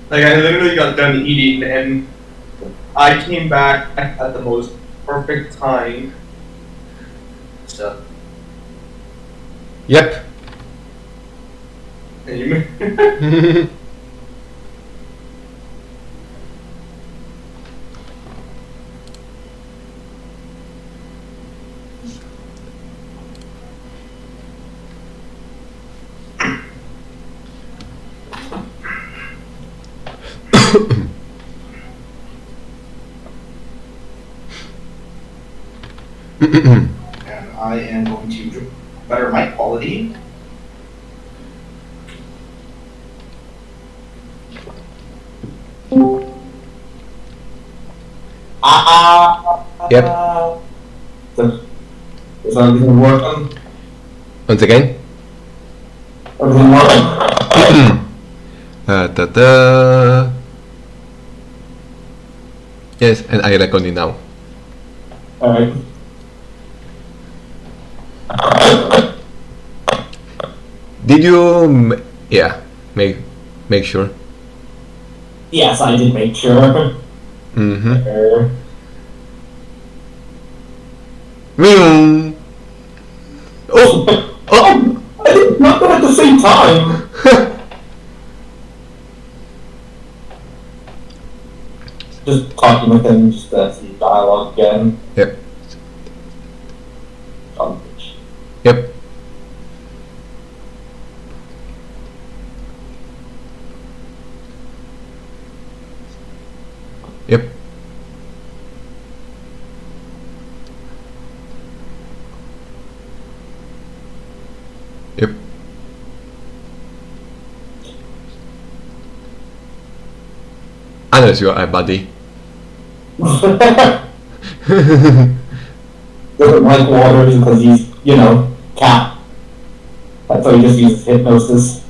Like I literally got done eating and I came back at the most perfect time. So. Yep. And I am going to better mic quality. Yep. Is everything working? Once again. Everything working? Ta-da. Yes, and I recording now. Alright. Did you? Yeah, make sure. Yes, I did make sure. Mm-hmm. Meow. Oh! Oh! I did not at the same time. Just talking with him, just to see dialogue again. Yep. Yep. Yep. Yep. Unless you are a buddy. Doesn't like water because he's, cat. That's why he just uses hypnosis.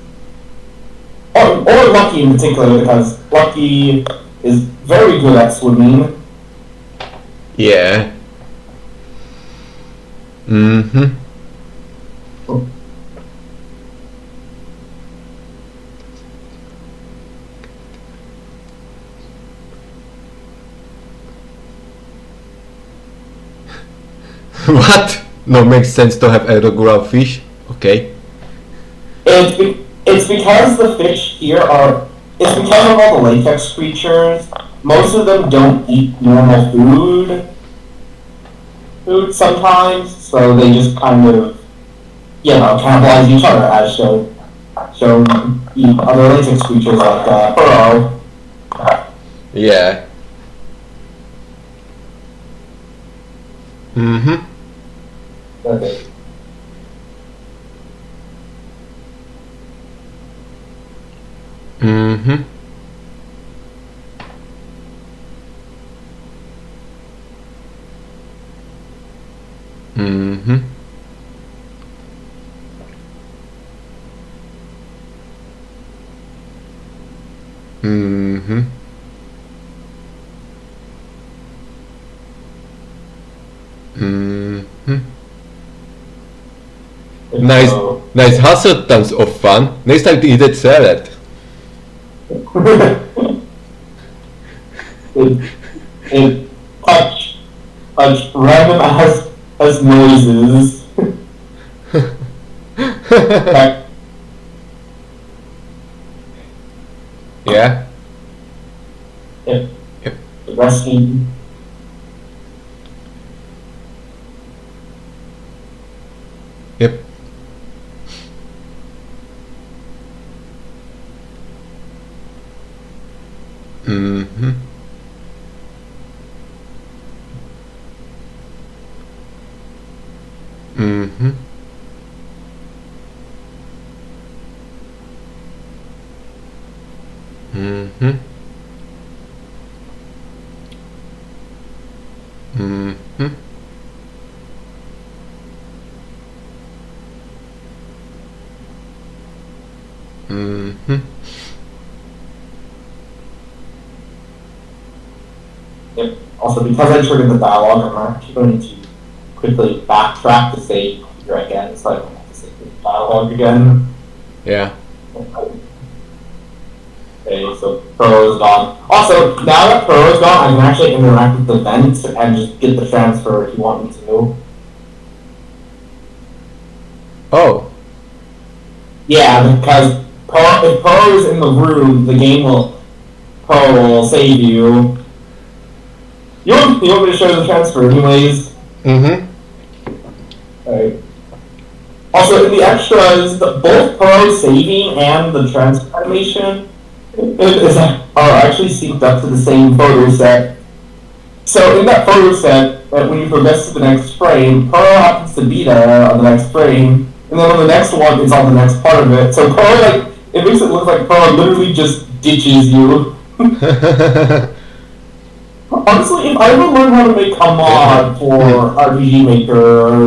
Or Lucky in particular, because Lucky is very good at swimming. Yeah. Mm-hmm. What? No, makes sense to have a regular fish. Okay. It's because the fish here are. It's because of all the latex creatures. Most of them don't eat normal food sometimes, so they just kind of, cannibalize each other as shown eat other latex creatures like burrow. Yeah. Mm-hmm. Okay. Mm-hmm. Mm-hmm. Mm-hmm. Mm-hmm. Nice hustle, tons of fun. Next time eat that salad. it touch random as noises. Yeah. Yep. Yep. Resting. Yep. Mm-hmm. Mm-hmm. Mm-hmm. Mm-hmm. Mm-hmm. Yep. Also, because I triggered the dialogue, I'm actually going to quickly backtrack to say here again, so I don't have to say the dialogue again. Yeah. Okay, so Pro is gone. Also, now that Pro is gone, I can actually interact with the vent and just get the transfer if you want me to. Oh. Yeah, because if Pro is in the room, the game Pro will save you. You want me to show the transfer anyways? Mm-hmm. Right. Also, in the extras, both Pro saving and the transfer animation are actually synced up to the same photo set. So in that photo set, when you progress to the next frame, Pro happens to be there on the next frame, and then on the next one, it's on the next part of it. So Pro, it makes it look like Pro literally just ditches you. Honestly, if I ever learn how to make a mod for RPG Maker,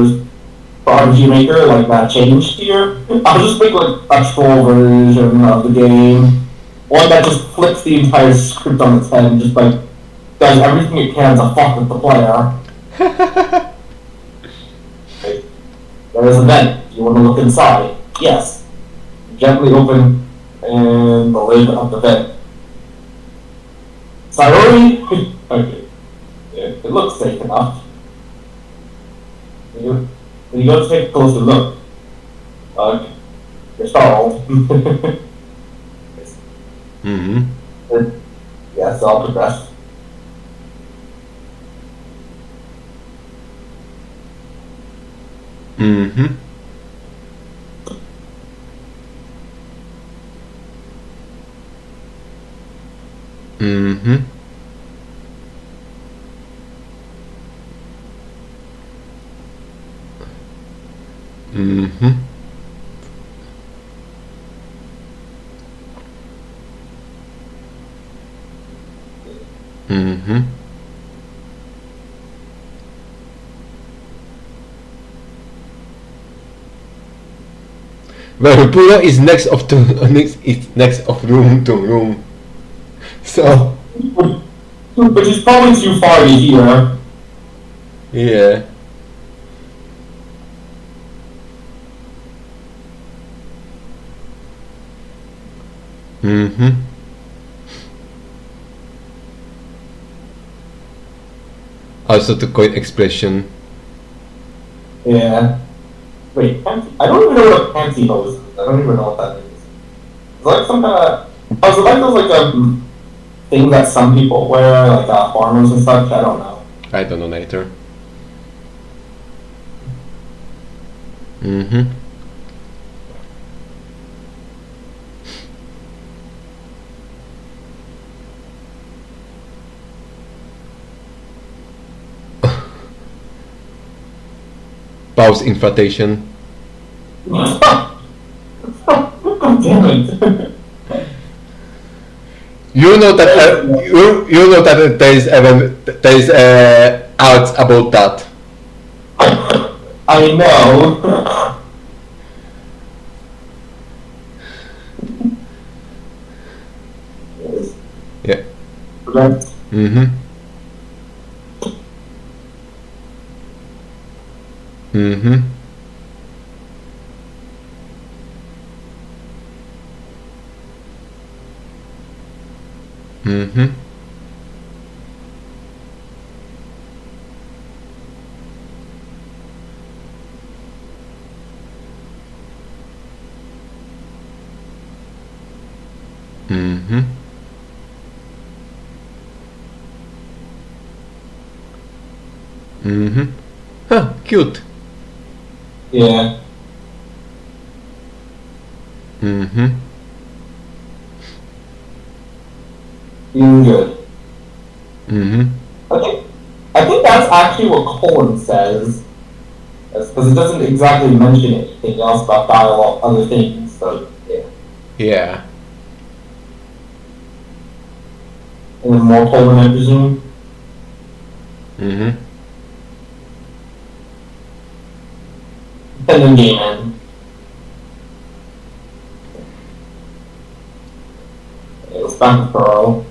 like that change tier, I'll just make like a troll version of the game. One that just flips the entire script on its head and just like does everything it can to fuck with the player. Okay. There is a vent. Do you want to look inside? Yes. Gently open and the lid of the vent. Sorry? Okay. Yeah, it looks safe enough. Then you go to take a closer look. You're stalled. Mm-hmm. Yes, I'll progress. Mm-hmm. Mm-hmm. Mm-hmm. Mm-hmm. Well, Puro is next of room to room. So Which is probably too far to hear. yeah. Mm-hmm. Also the coin expression. Yeah. Wait, I don't even know what a pantyhose is. I don't even know what that is. It's like some kind of. Oh, is it like those things that some people wear, like farmers and such? I don't know. I don't know neither. Mm-hmm. Pause invitation. God damn it. You know that you know that there is arts about that. I know. Yeah. Right. Mm-hmm. Mm-hmm. Mm-hmm. Mm-hmm. Mm-hmm. Huh, cute. Yeah. Mm-hmm. Feeling good. Mm-hmm. I think that's actually what Colin says. Because it doesn't exactly mention anything else about dialogue, other things, so yeah. Yeah. And then more Colin, I presume. Mm-hmm. And then game end. It's back to Pearl.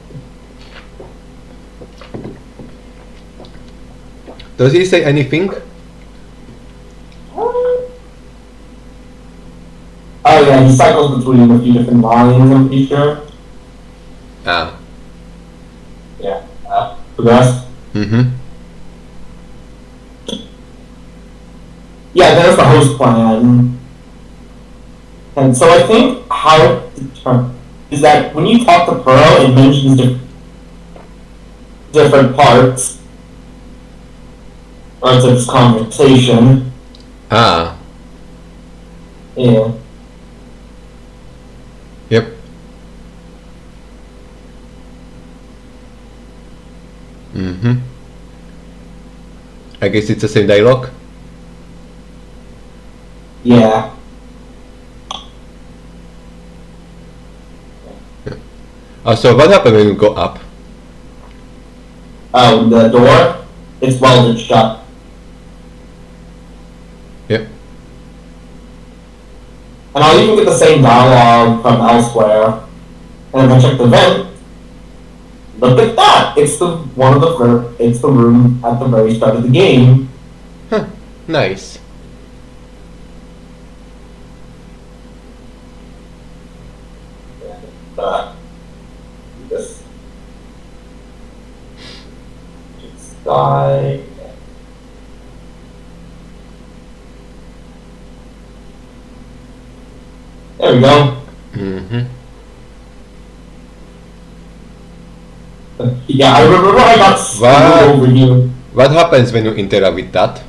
Does he say anything? Oh yeah, he cycles between a few different lines, I'm pretty sure. Ah. Yeah. Progress. Mm-hmm. Yeah, there's the host plan. And so I think how is that when you talk to Pearl, it mentions different parts of this conversation. Ah. Yeah. Yep. Mm-hmm. I guess it's the same dialogue. Yeah. So what happened when you go up? Oh, the door, it's welded shut. Yep. And I'll even get the same dialogue from elsewhere. And if I check the vent, look at that! It's the room at the very start of the game. Huh. Nice. This guy. There we go. Mm-hmm. Yeah, I remember I got screwed over here. What happens when you interact with that?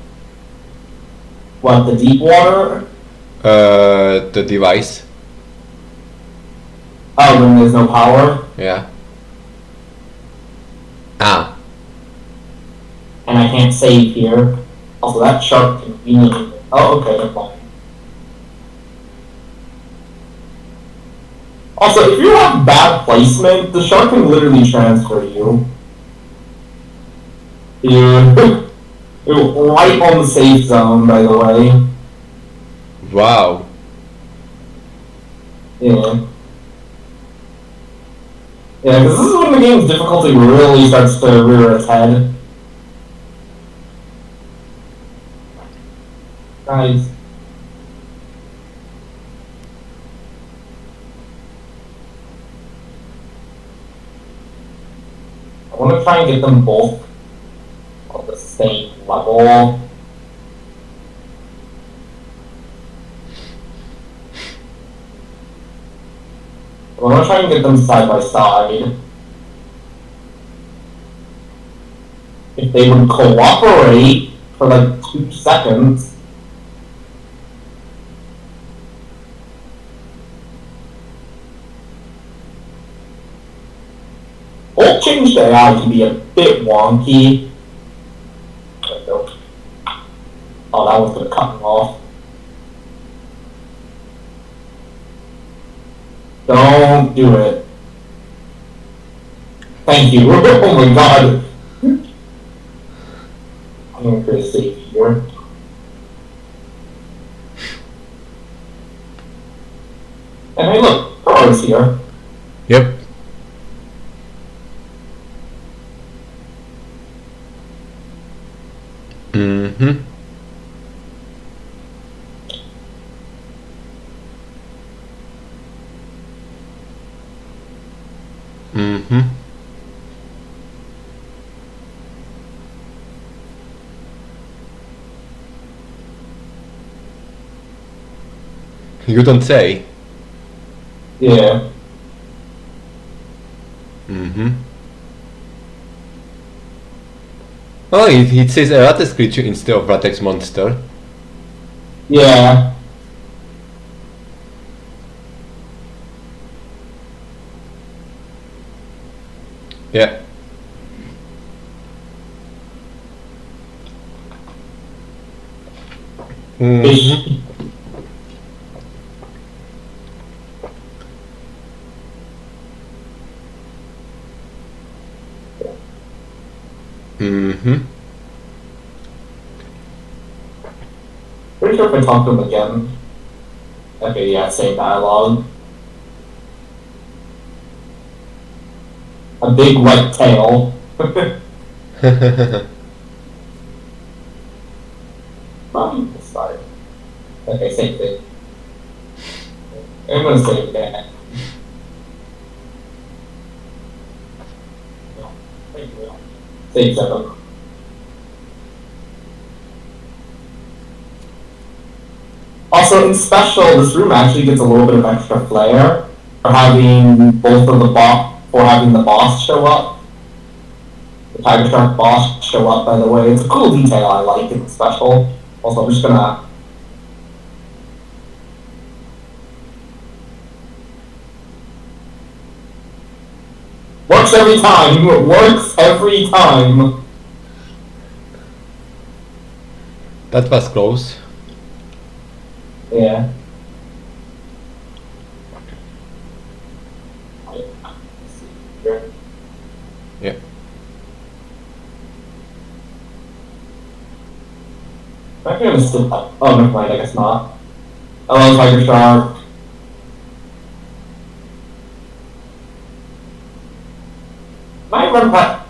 What, the deep water? The device. Oh, when there's no power? Yeah. Ah. And I can't save here. Also, that shark conveniently. Oh, okay, never mind. Also, if you have bad placement, the shark can literally transfer you. Yeah. Right on the safe zone, by the way. Wow. Yeah. Yeah, because this is when the game's difficulty really starts to rear its head. Guys. I want to try and get them both on the same level. I want to try and get them side by side. If they would cooperate for like 2 seconds. Old change the AI can be a bit wonky. Oh, that was gonna cut me off. Don't do it. Thank you. Oh my god. I'm gonna create a save here. And hey look, Car's here. Yep. Mm-hmm. Mm-hmm. You don't say. Yeah. Mm-hmm. Oh, it says a Latex creature instead of Latex monster. Yeah. Yeah. Mm-hmm. Mm-hmm. Pretty sure if I talk to him again. Okay, yeah, same dialogue. A big white tail. Probably this side. Okay, same thing. I'm gonna save that. Save 7. Also, in special, this room actually gets a little bit of extra flair for having both of the having the boss show up. The Tiger Shark boss show up, by the way. It's a cool detail I like in the special. Also, I'm just gonna... Works every time! Works every time! That was close. Yeah. Yeah. I can still. Oh, never mind. I guess not. Hello, Tiger Shark. My run pet.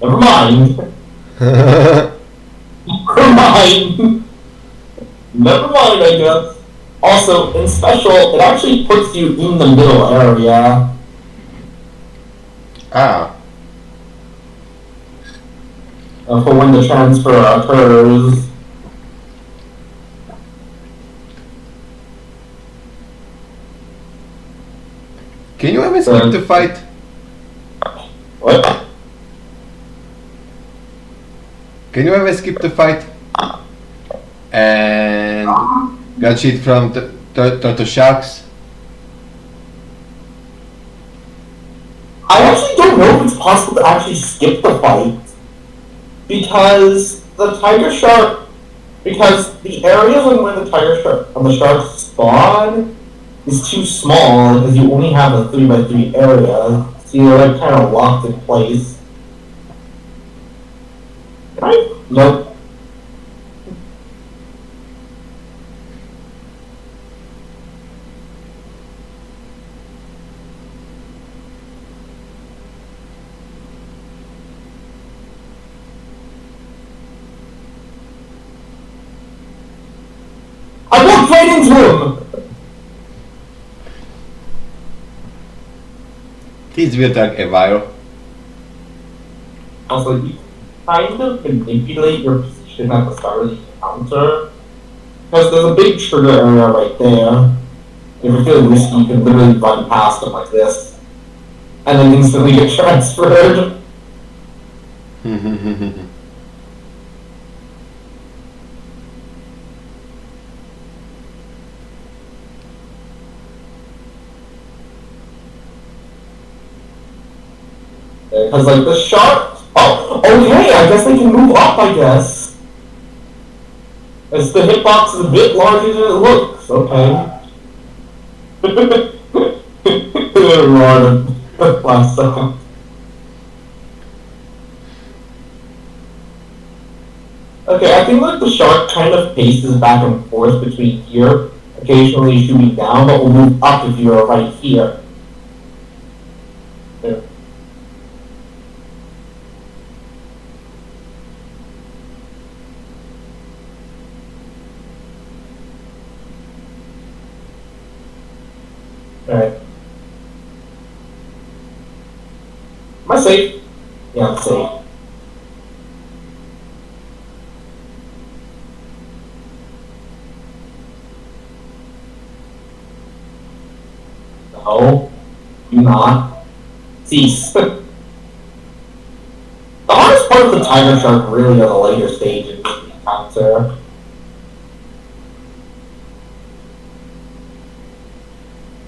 Never mind. Never mind. Never mind, I guess. Also, in special, it actually puts you in the middle area. Ah. For when the transfer occurs. Can you ever skip the fight? What? Can you ever skip the fight? And got shit from the sharks? I actually don't know if it's possible to actually skip the fight. Because the tiger shark, because the areas on where the tiger shark, on the sharks spawn, is too small because you only have a 3x3 area, so you're like kind of locked in place. Right? Nope. I walked right into him! This will take a while. Also, you kind of manipulate your position at the start of the encounter. Because there's a big trigger area right there. If you're feeling risky, you can literally run past them like this. And then instantly get transferred. Because, like, the shark... Oh, okay, I guess they can move up, I guess. As the hitbox is a bit larger than it looks, okay. Run. Last second. Okay, I think, like, the shark kind of paces back and forth between here, occasionally shooting down, but will move up if you're right here. There. Alright. Am I safe? Yeah, I'm safe. No. Do not. Cease. The hardest part of the tiger shark really are the later stages of the encounter.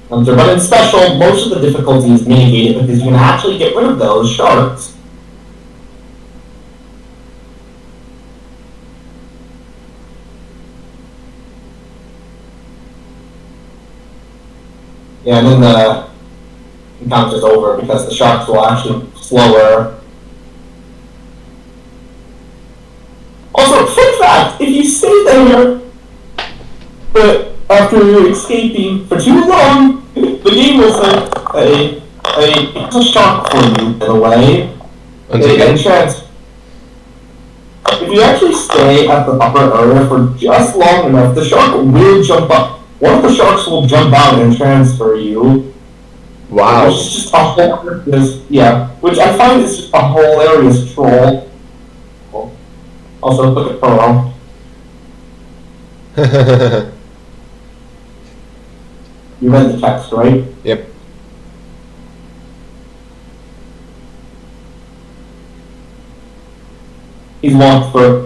But in special, most of the difficulty is mitigated because you can actually get rid of those sharks. Yeah, and then the encounter's over because the sharks will actually slower. Also, fun fact, if you stay there, but after escaping for too long, the game will say, it's a shark for you, by the way. If you actually stay at the upper area for just long enough, the shark will jump up. One of the sharks will jump out and transfer you. Wow. Which is just a hilarious, yeah. Which I find is just a hilarious troll. Also, look at Pearl. You read the text, right? Yep.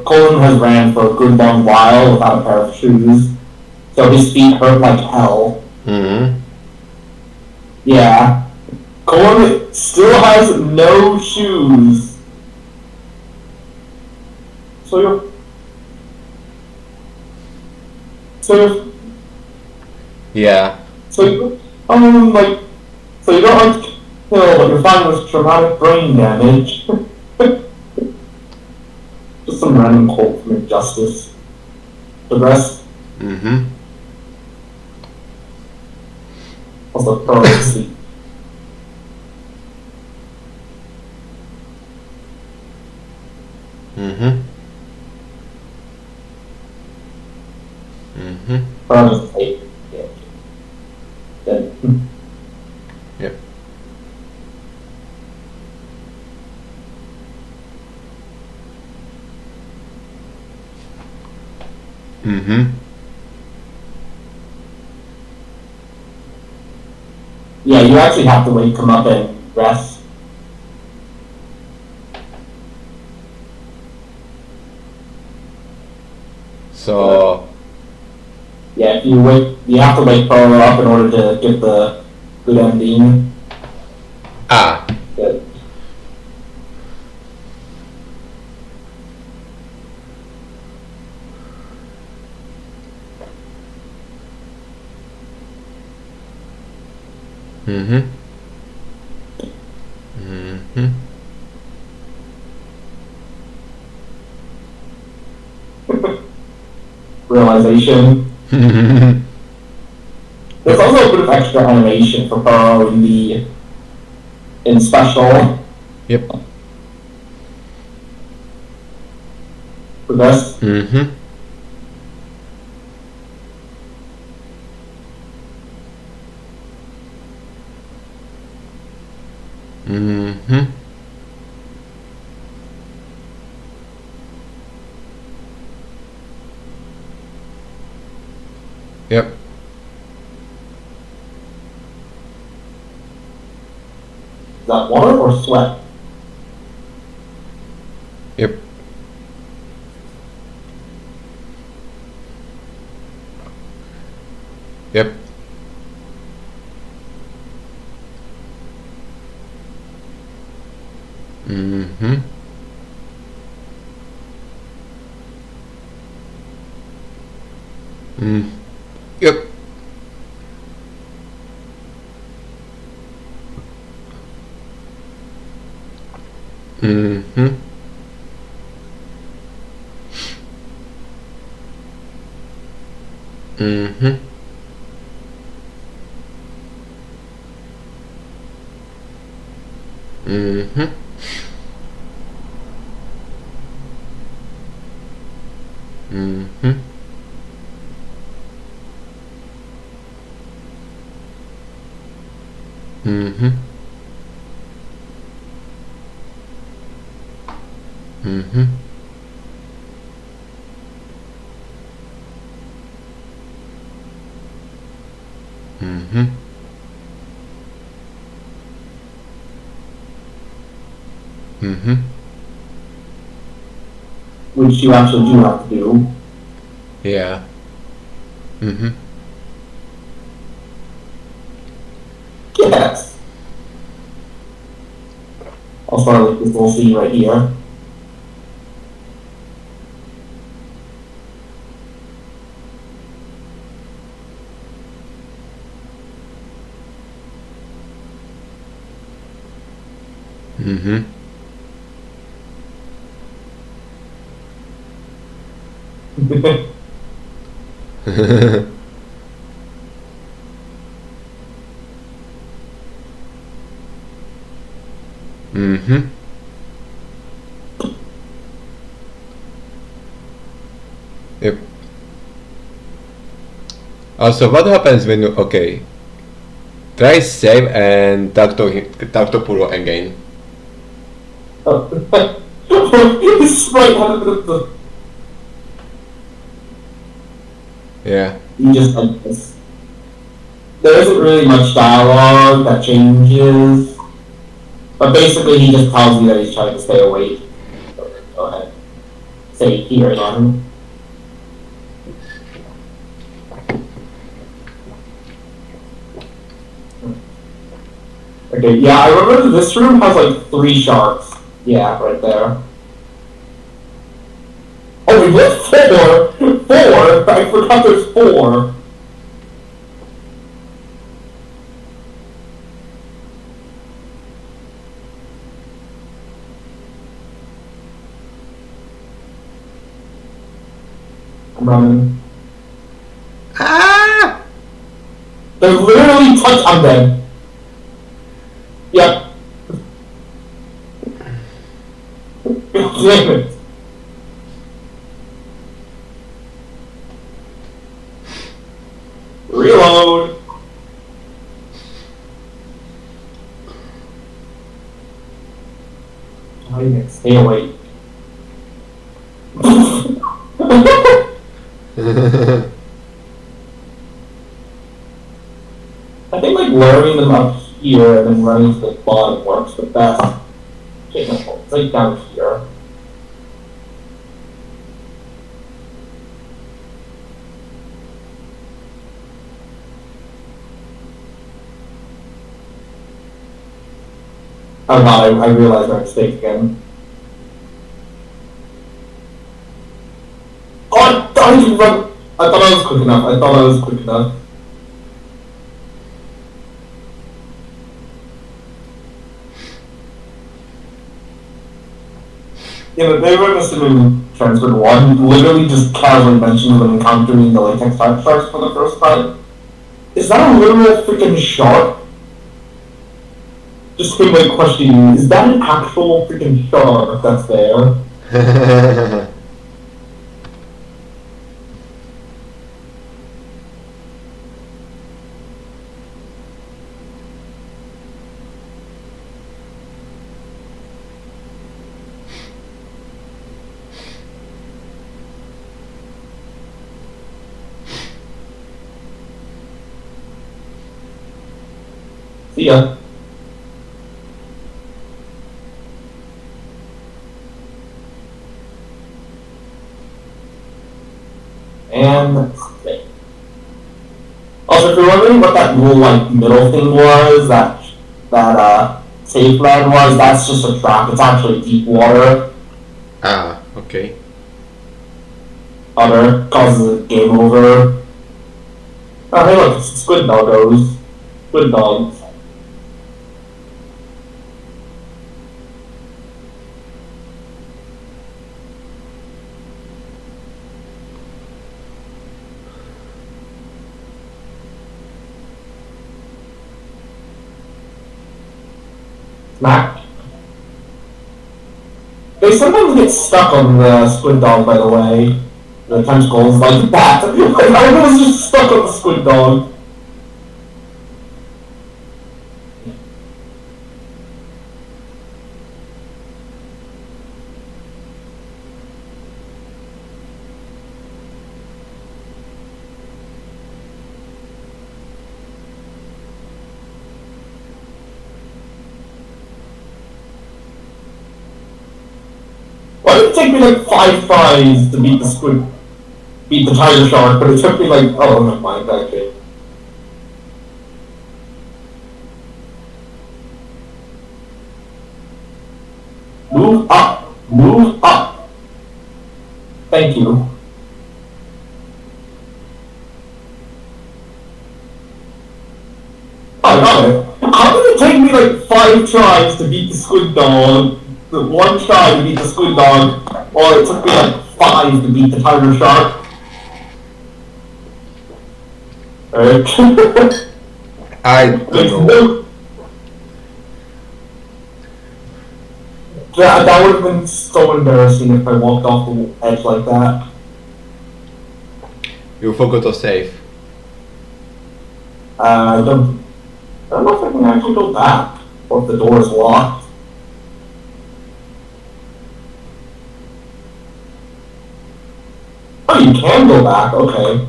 Colin has ran for a good long while without a pair of shoes, so his feet hurt like hell. Mm-hmm. Yeah. Colin still has no shoes. So you're Yeah. so you so you don't like to kill, but you're fine with traumatic brain damage. Just some random quote from Injustice. Progress. Mm-hmm. Also, Pearl is sleep. Mm-hmm. Mm-hmm. Pearl is sleep. Yeah. Then. Yep. Mm-hmm. Yeah, you actually have to wake him up and rest. So. Yeah, if you have to wake Pearl up in order to get the good ending. Ah. Good. Mm-hmm. Mm-hmm. Realization. There's also a bit of extra animation for Pearl in special. Yep. For this. Mm-hmm. Mm-hmm. Yep. Is that water or sweat? Yep. Yep. Mm-hmm. Mm. Yep. Mm-hmm. Mm-hmm. Mm-hmm. Mm-hmm. Mm-hmm. Mm-hmm. Mm-hmm. Mm-hmm. Which you actually do have to do. Yeah. Mm-hmm. Yes. I'll start with this little scene right here. Mm-hmm. Mm-hmm. Yep. Also, what happens when you, okay, Try save and talk to Puro again. It's right out of the. Yeah. You just like this. There isn't really much dialogue that changes, but basically he just tells you that he's trying to stay awake. Go ahead. Say here again. Okay, yeah, I remember this room has like 3 sharks. Yeah, right there. Oh, we went 4! 4? I forgot there's 4. I'm running. Ah! They're literally touch. I'm dead. Yep. Damn it. Reload. Oh, you can stay awake. I think like luring them up here and then running to the bottom works the best. Okay, no, it's like down here. Oh god, I realized my mistake again. Oh, I thought I could run. I thought I was quick enough. Yeah, but they were assuming transferred 1 literally just casually mentioned when encountering the latex type sharks for the first time. Is that a literal freaking shark? Just him like questioning, is that an actual freaking shark that's there? See ya. And also, if you're wondering what that little like middle thing was, that safe land was, that's just a trap. It's actually deep water. Ah, okay. Other causes a game over. Oh hey look, it's squid doggos. Squid dogs. Smack. They sometimes get stuck on the squid dog, by the way. The tentacles like that. Like, I was just stuck on the squid dog. Why did it take me like 5 tries to beat the tiger shark, but it took me like, oh, never mind, actually. Move up! Move up! Thank you. Oh, I got it. How did it take me like 5 tries to beat the squid dog? The 1 try to beat the squid dog, or it took me like 5 to beat the tiger shark? I don't know. That would have been so embarrassing if I walked off the edge like that. You forgot to save. I don't. don't know if I can actually go back, or if the door is locked. Oh, you can go back, okay.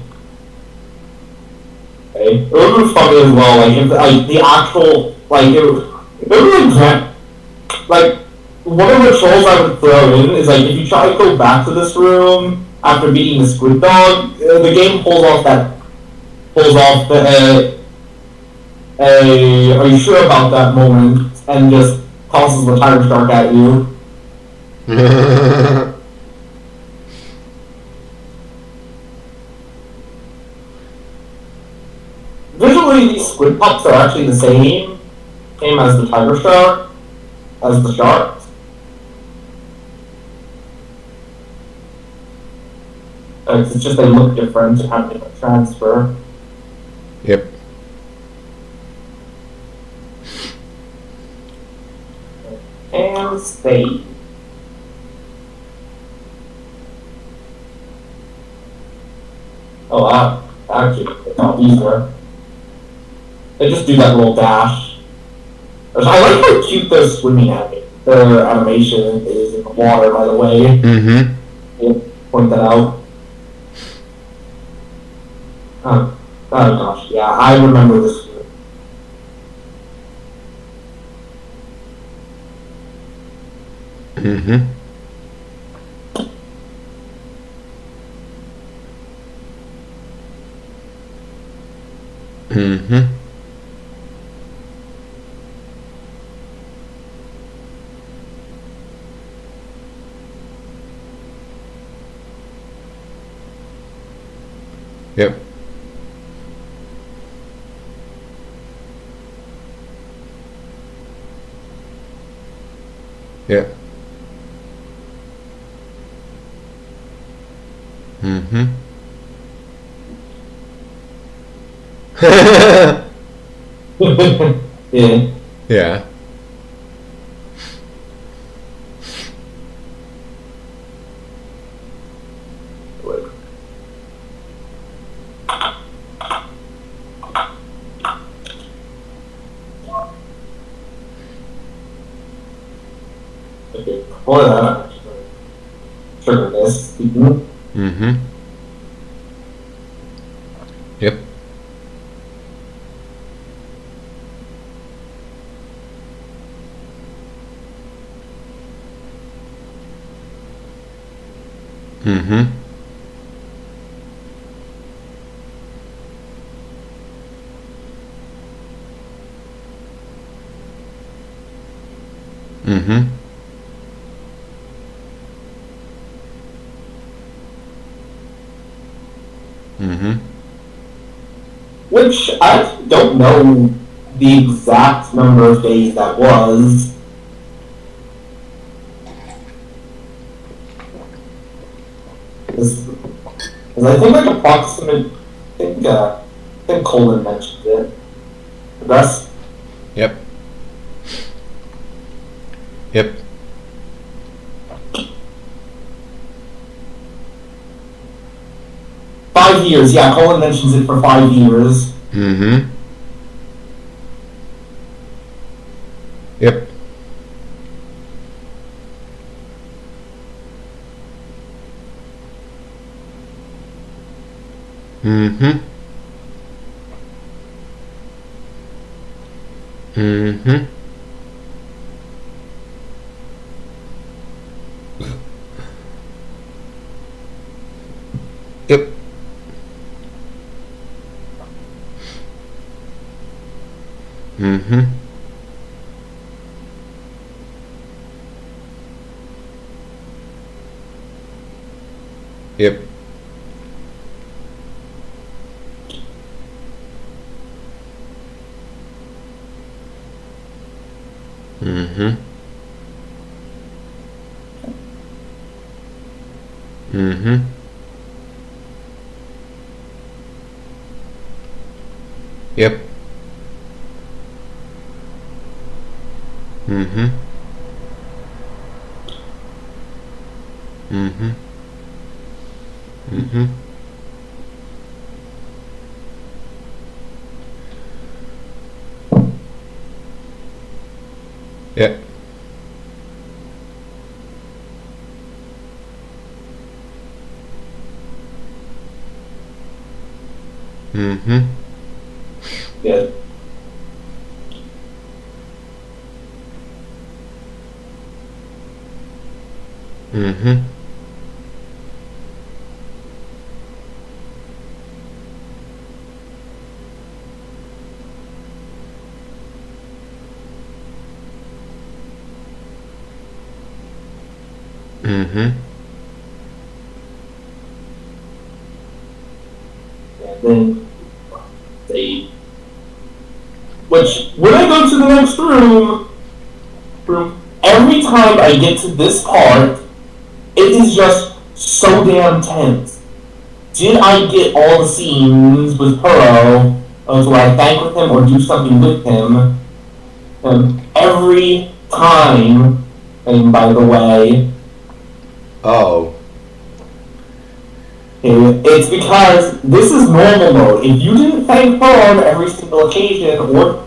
Okay. It would be funny as well, like, if, like, the actual, like, it would be like, one of the trolls I would throw in is, like, if you try to go back to this room after beating the squid dog, the game pulls off the, are you sure about that moment, and just tosses the tire shark at you. Visually, these squid pups are actually the same as the tiger shark, as the shark. It's just they look different and have different transfer. Yep. And stay. Oh wow, actually, it's not easier. They just do that little dash. I like how cute their swimming their animation is in the water, by the way. Mm-hmm. We'll point that out. Oh gosh, yeah, I remember this. Mm-hmm. Mm-hmm. Yep. Yeah. Mm-hmm. Yeah. Yeah. Okay, before that, I'm actually going to trigger this. Mm-hmm. Yep. Mm-hmm. Mm-hmm. Mm-hmm. Which I actually don't know the exact number of days that was. Because I think like approximate, I think Colin mentioned it. The rest, Yep. Yep. five years, yeah, Colin mentions it for 5 years. Mm-hmm. Yep. Mm-hmm. Mm-hmm. Yep. Mm-hmm. Yep. Mm-hmm. Mm-hmm. Yep. Mm-hmm. Mm-hmm. Mm-hmm. Mm-hmm. Yeah. Mm-hmm. Mm-hmm. And then they, which when I go to the next room, every time I get to this part, it is just so damn tense. Did I get all the scenes with Puro? Do I thank with him or do something with him? Every time, and by the way, Oh. it's because this is normal mode. If you didn't thank Puro on every single occasion or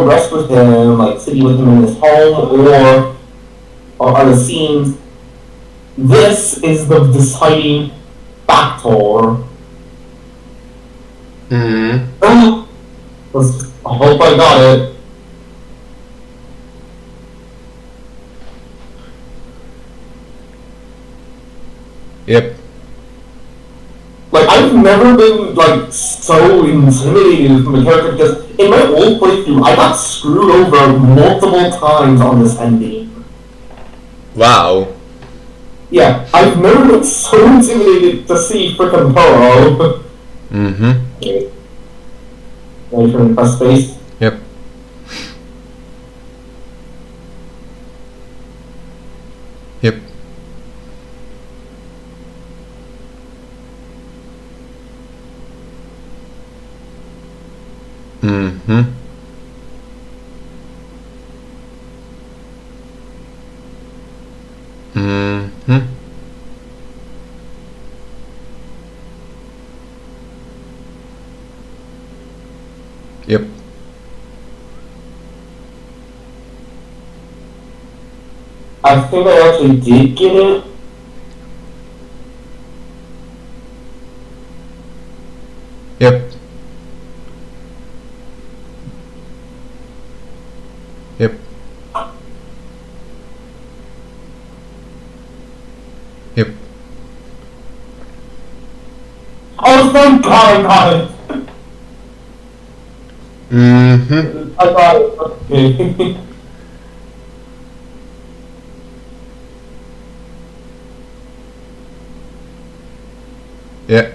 rest with him, like sitting with him in his home or other scenes, this is the deciding factor. Mm-hmm. I hope I got it. Yep. Like, I've never been, like, so intimidated from a character because in my old playthrough, I got screwed over multiple times on this ending. Wow. Yeah, I've never been so intimidated to see frickin' Poro. Mm-hmm. Okay. Ready for me to press space? Yep. Yep. Mm-hmm. Mm-hmm. Yep. I think I actually did get it. Yep. Yep. Yep. Oh, thank God I got it! Mm-hmm. I got it. Okay. Yeah.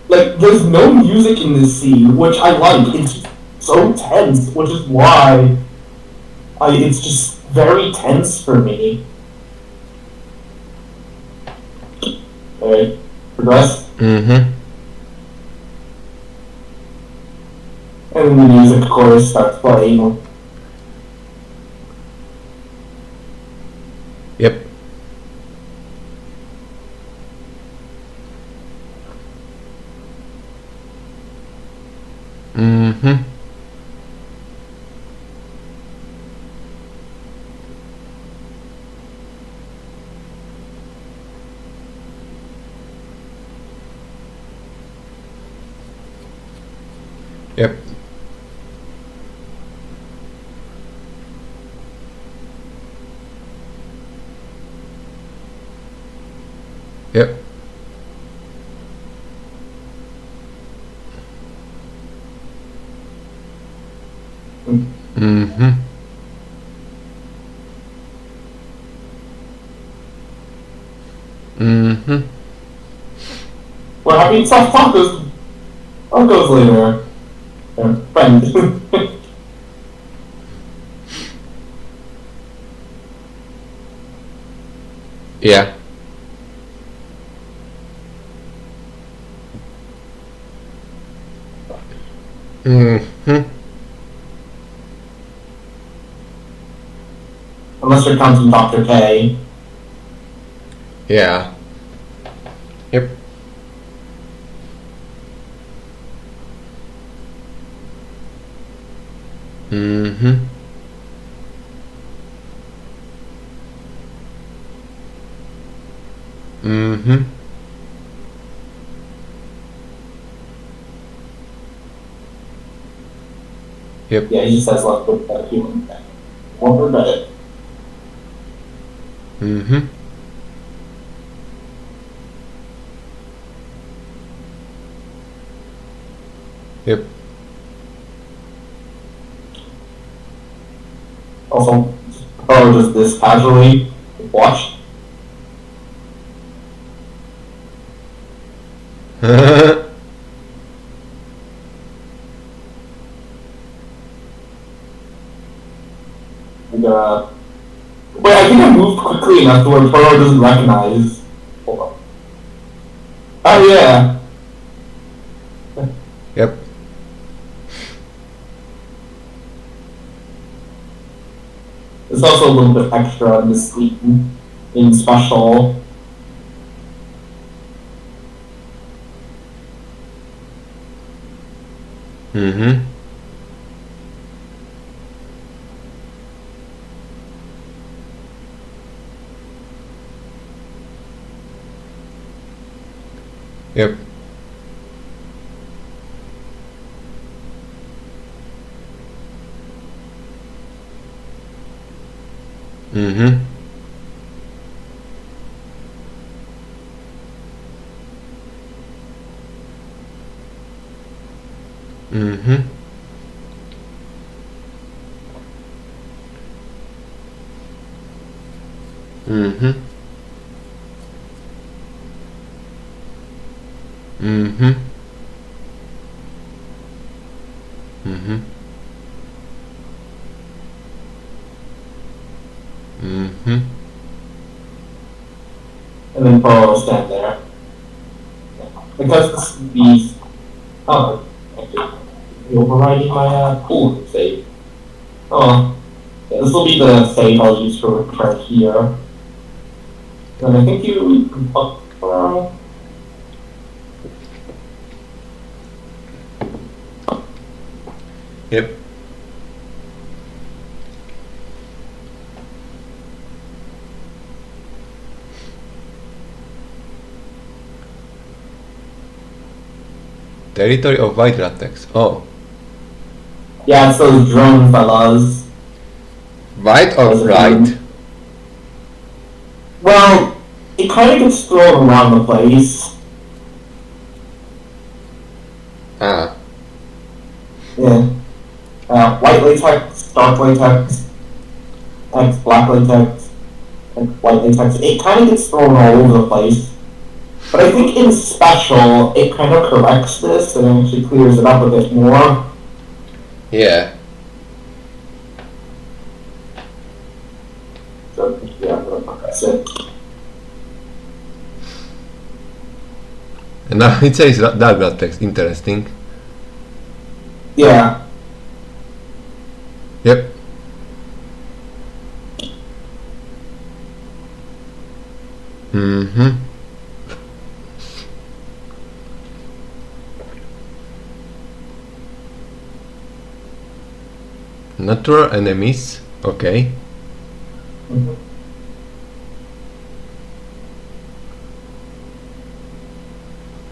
Like, there's no music in this scene, which I like. It's so tense, which is why it's just very tense for me. Alright, progress. Mm-hmm. And then the music, of course, starts playing. Yep. Mm-hmm. Yep. Yep. Mm-hmm. Mm-hmm. We're having soft tacos later. Friend. Yeah. Mm-hmm. Unless you're counting Dr. K. Yeah. Yep. Mm-hmm. Mm-hmm. Yep. Yeah, he just says left with that human. Won't regret it. Mm-hmm. Yep. Also, just this casually watch. And, wait, I think I moved quickly enough to where Toro doesn't recognize. Hold on. Oh yeah. Yep. There's also a little bit extra in this in special. Mm-hmm. Yep. Mm-hmm. Mm-hmm. Mm-hmm. Mm-hmm. Mm-hmm. Mm-hmm. And then Toro will stand there. Because these. Oh, actually, you're overriding my pool save. Oh, yeah, this will be the save I'll use for return here. And I think you can pop around. Yep. Territory of white latex. Oh. Yeah, it's those drone fellas. White or right? Well, it kind of gets thrown around the place. Ah. Yeah. White latex, dark latex, black latex, and white latex. It kind of gets thrown all over the place. But I think in special, it kind of corrects this and actually clears it up a bit more. Yeah. So, yeah, that's it. And now it says dark latex. Interesting. Yeah. Yep. Mm-hmm. Natural enemies. Okay. Mm-hmm.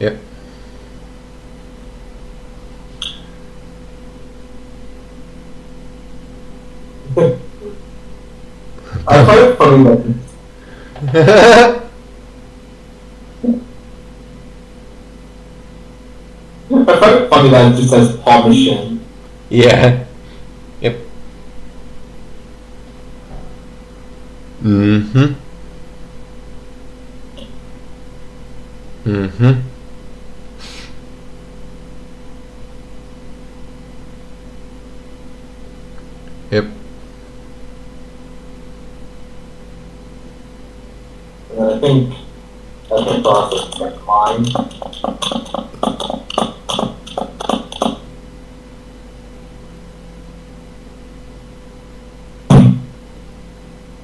Yep. I find it funny that I find it funny that it just says permission. Yeah. Yep. Mm-hmm. Mm-hmm. Yep. And I think that's the process of mine.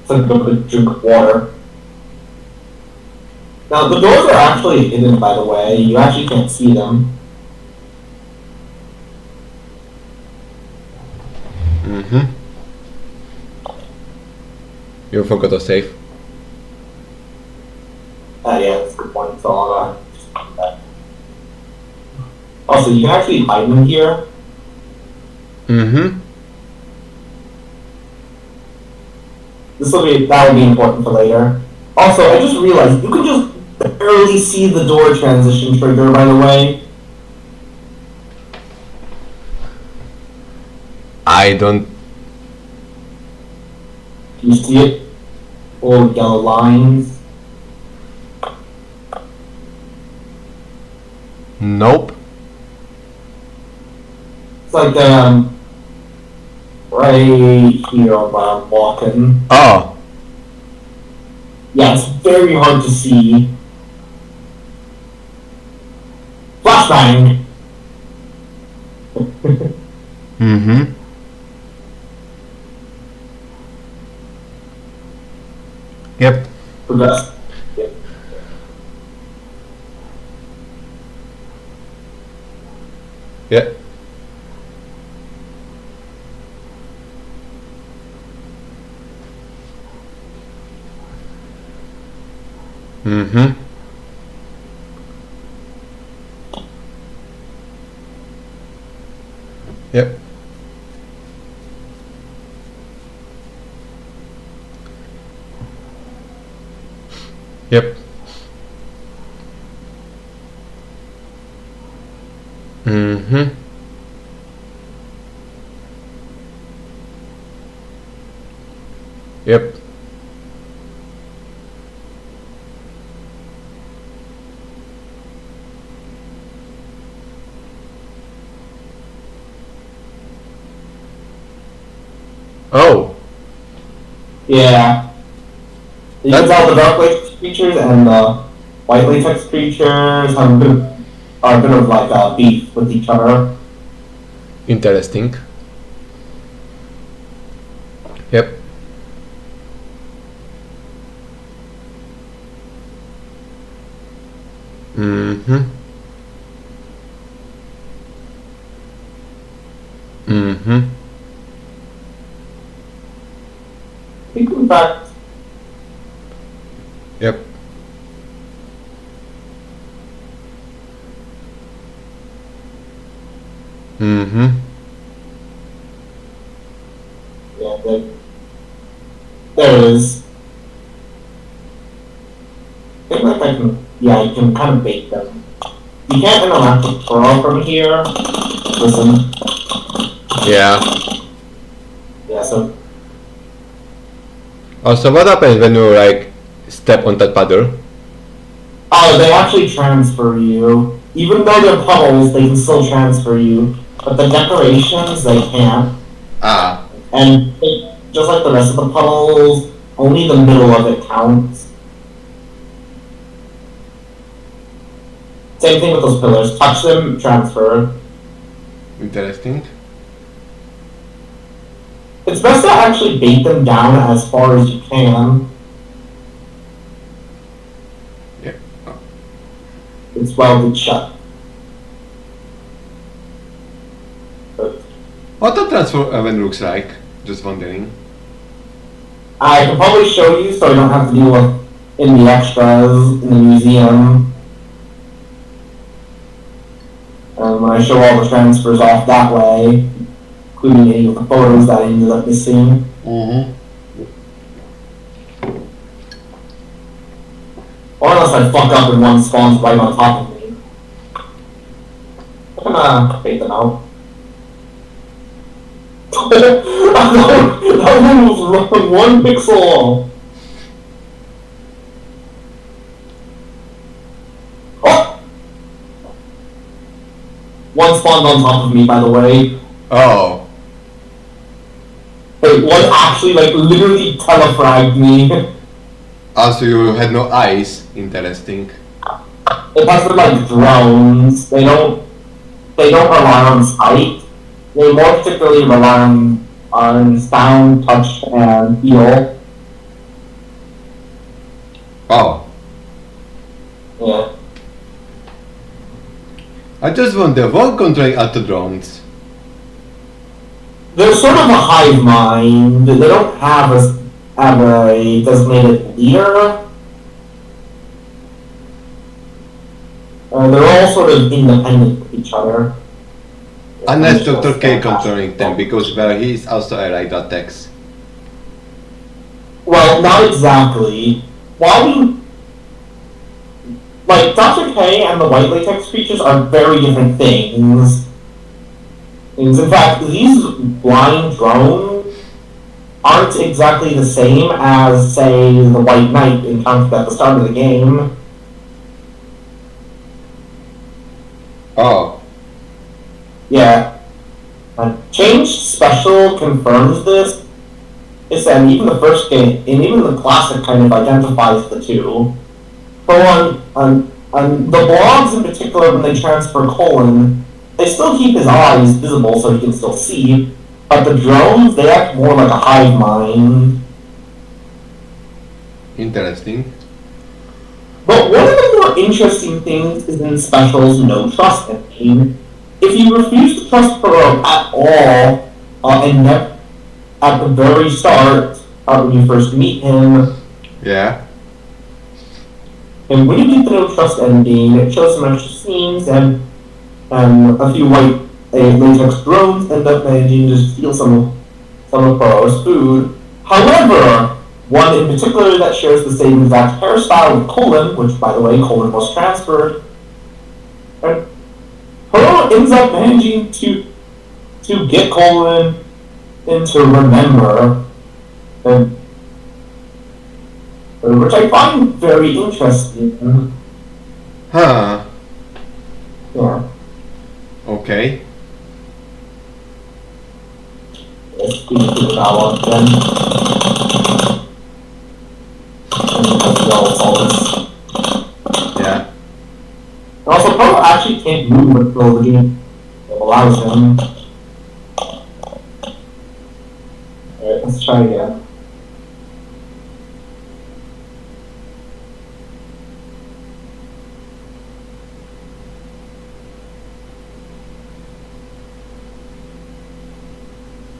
So go to drink water. Now the doors are actually hidden, by the way. You actually can't see them. Mm-hmm. You forgot to save. Yeah, that's a good point. So I'll just do that. Also, you can actually hide in here. Mm-hmm. That will be important for later. Also, I just realized you can just barely see the door transition trigger. By the way, I don't. do you see it? All yellow lines. Nope. It's like right here while I'm walking. Oh. Yeah, it's very hard to see. Flashbang! Mm-hmm. Yep. Progress. Yeah. Yeah. Mm-hmm. Yep. Yep. Mm-hmm. Yep. Oh. Yeah. You can That's- tell the dark latex creatures and the white latex creatures have are a bit of like a beef with each other. Interesting. Yep. Mm-hmm. Mm-hmm. I think in fact, Yep. Mm-hmm. yeah, there it is. I think like I can, yeah, you can kind of bait them. You can't interact with Pearl from here. Listen, Yeah. yeah, so Also, what happens when you like step on that paddle? oh, they actually transfer you. Even though they're puddles, they can still transfer you. But the decorations, they can't. Ah. And just like the rest of the puddles, only the middle of it counts. Same thing with those pillars. Touch them, transfer. Interesting. It's best to actually bait them down as far as you can. Yeah. It's welded shut. But What the transfer event looks like? Just wondering. I can probably show you so I don't have to deal with in the extras in the museum. When I show all the transfers off that way, including any of the photos that I ended up missing. Mm-hmm. Or unless I fuck up and one spawns right on top of me. I'm gonna bait them out. That one was wrong, 1 pixel off. Oh! One spawned on top of me, by the way. Oh. Wait, one actually, like, literally telefragged me. Also, you had no eyes. Interesting. It has been like drones. They don't rely on sight. They more particularly rely on sound, touch, and feel. Oh. Yeah. I just wonder what controlling auto drones. They're sort of a hive mind. They don't have a designated leader. They're all sort of independent of each other. Unless Dr. K controlling them, because well, he is also a Latex. Well, not exactly. While we like Dr. K and the white latex creatures are very different things. In fact, these blind drones aren't exactly the same as, say, the White Knight encountered at the start of the game. Oh. Yeah. Change Special confirms this. It's that even the first game, and even the classic kind of identifies the two. For one, the blogs in particular, when they transfer colon, they still keep his eyes visible so he can still see, but the drones, they act more like a hive mind. Interesting. But one of the more interesting things is in Special's no trust ending. If you refuse to trust Burrow at all, and at the very start, when you first meet him, Yeah. and when you get the no trust ending, it shows some extra scenes, and a few white latex drones end up managing to steal some of Burrow's food. However, one in particular that shares the same exact hairstyle with Colin, which, by the way, Colin was transferred, and Burrow ends up managing to get Colin and to remember, and which I find very interesting. Huh. Yeah. Okay. Let's do that one then. Yeah. Also, Pro actually can't move until the game allows him. Alright, let's try again.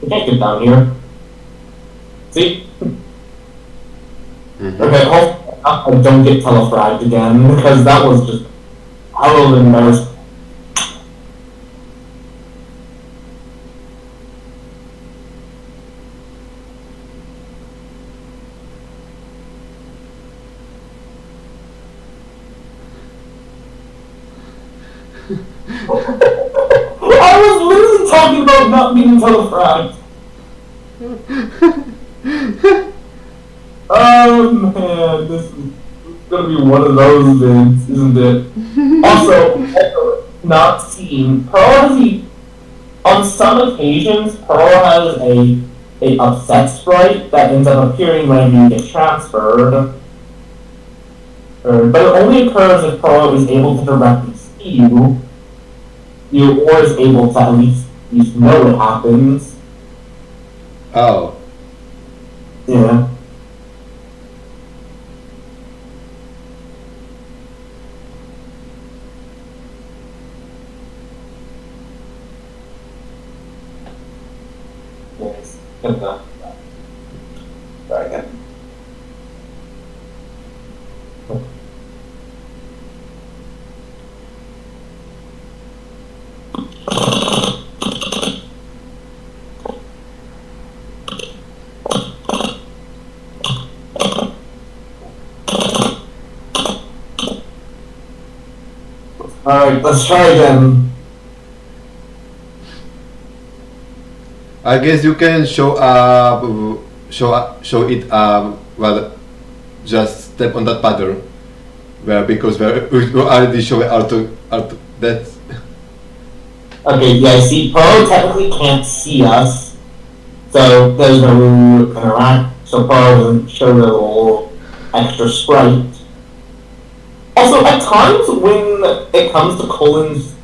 I can't get down here. See? Mm-hmm. Okay, hopefully I don't get telefragged again, because that was just a little embarrassing. I was literally talking about not being telefragged. Oh man, this is gonna be one of those vids, isn't it? Also, not seen. On some occasions, Pearl has a upset sprite that ends up appearing when you get transferred. But it only occurs if Pearl is able to directly see you or is able to at least know it happens. Oh. Yeah. Yes. Try again. Alright, let's try again. I guess you can show it well, just step on that pattern, well, because we already show it out that. Okay, yeah, see, Pro technically can't see us, so there's no room to interact, so Pro doesn't show the little extra sprite. Also, at times when it comes to Colin's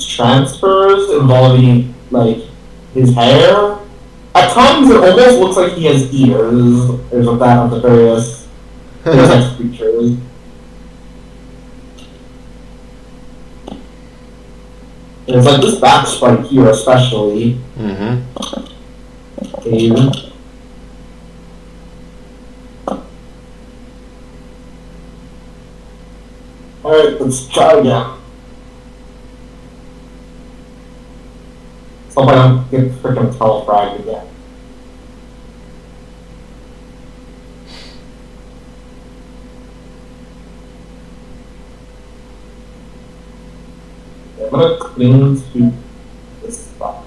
transfers involving, like, his hair, at times it almost looks like he has ears. There's that of the various creatures. And it's like this back sprite here especially. Mm-hmm. Okay. Alright, let's try again. Hope I don't get freaking telefragged again. I'm gonna cling to this spot.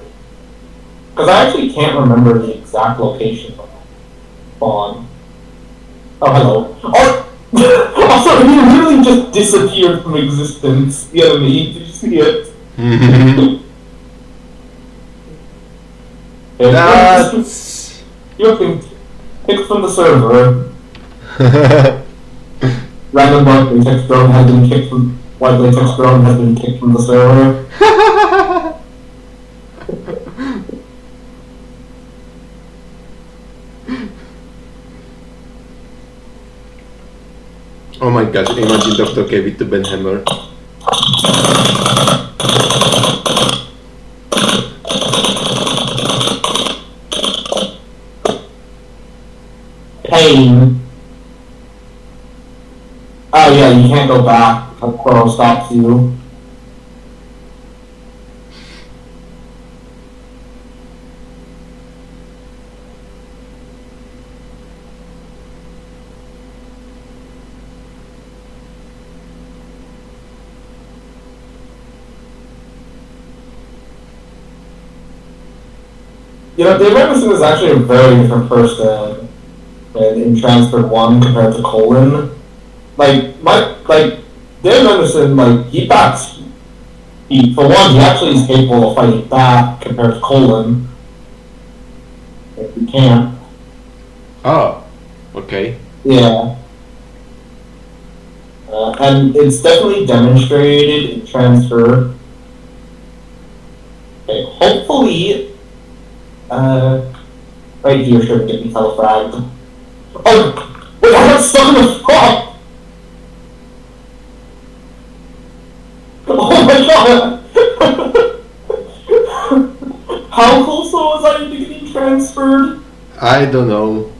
Because I actually can't remember the exact location of spawn. Oh, hello. Oh! Also, he literally just disappeared from existence. The enemy. Did you see it? That's... You have been kicked from the server. Random white latex drone has been kicked from the server. Oh my gosh, imagine Dr. K with the Ben Hammer. Pain. Oh yeah, you can't go back. A crow stops you. You know, Dave Emerson is actually a very different person in Transferred 1 compared to Colin. Dave Emerson, he backs. For one, he actually is capable of fighting back compared to Colin. He can't. Oh, okay. Yeah. And it's definitely demonstrated in Transfer. Okay, hopefully, right here shouldn't get me telefragged. Oh! Wait, I got stuck in the front! Oh my god! How close was I to getting transferred? I don't know.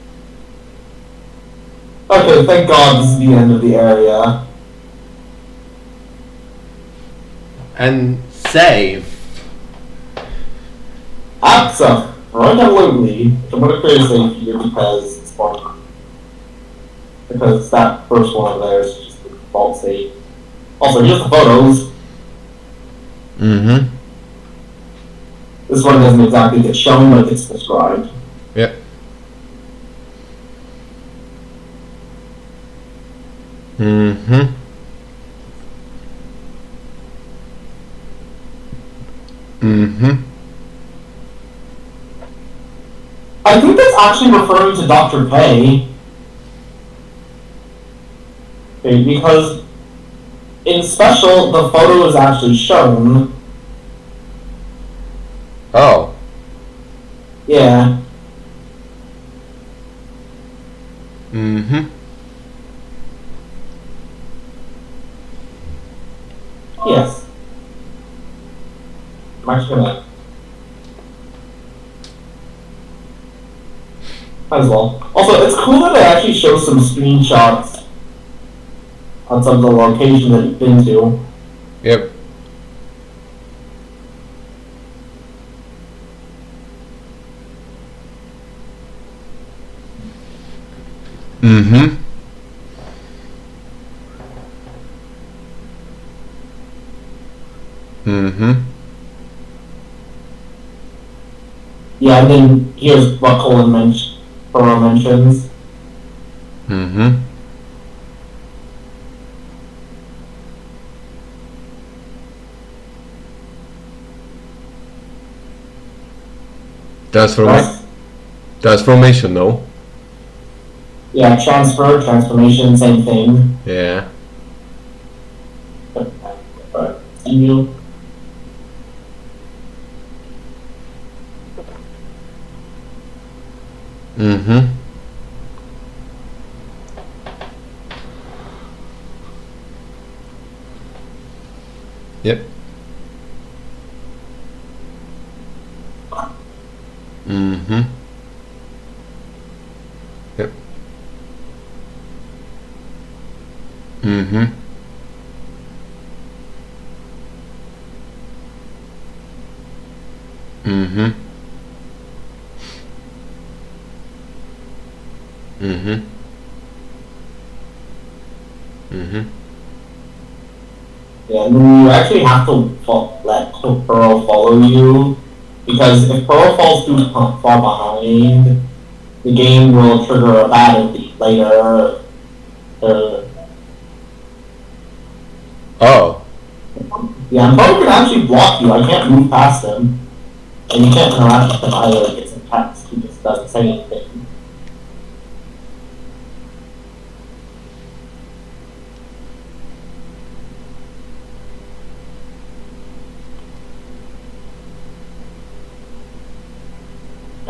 Okay, thank god this is the end of the area. And save. AXA, absolutely. I'm gonna create a save here because it's fun. Because that first one over there is just the default save. Also, here's the photos. Mm-hmm. This one doesn't exactly get shown, but it's described. Yep. Mm-hmm. Mm-hmm. I think that's actually referring to Dr. K. Okay, because in special, the photo is actually shown. Oh. Yeah. Mm-hmm. Yes. I'm actually gonna. Might as well. Also, it's cool that it actually shows some screenshots on some of the locations that you've been to. Yep. Mm-hmm. Mm-hmm. Yeah, and then here's what Colin mentions. Mm-hmm. Transformation, no? Yeah, transfer, transformation, same thing. Yeah. But you. Mm-hmm. Yep. Mm-hmm. Yep. Mm-hmm. Mm-hmm. Mm-hmm. Mm-hmm. Yeah, and then you actually have to let Pearl follow you, because if Pearl falls too far behind, the game will trigger a battle later. Uh, Oh. yeah, and Pearl can actually block you. I can't move past him, and you can't interact with him either. He gets in text. He just doesn't say anything.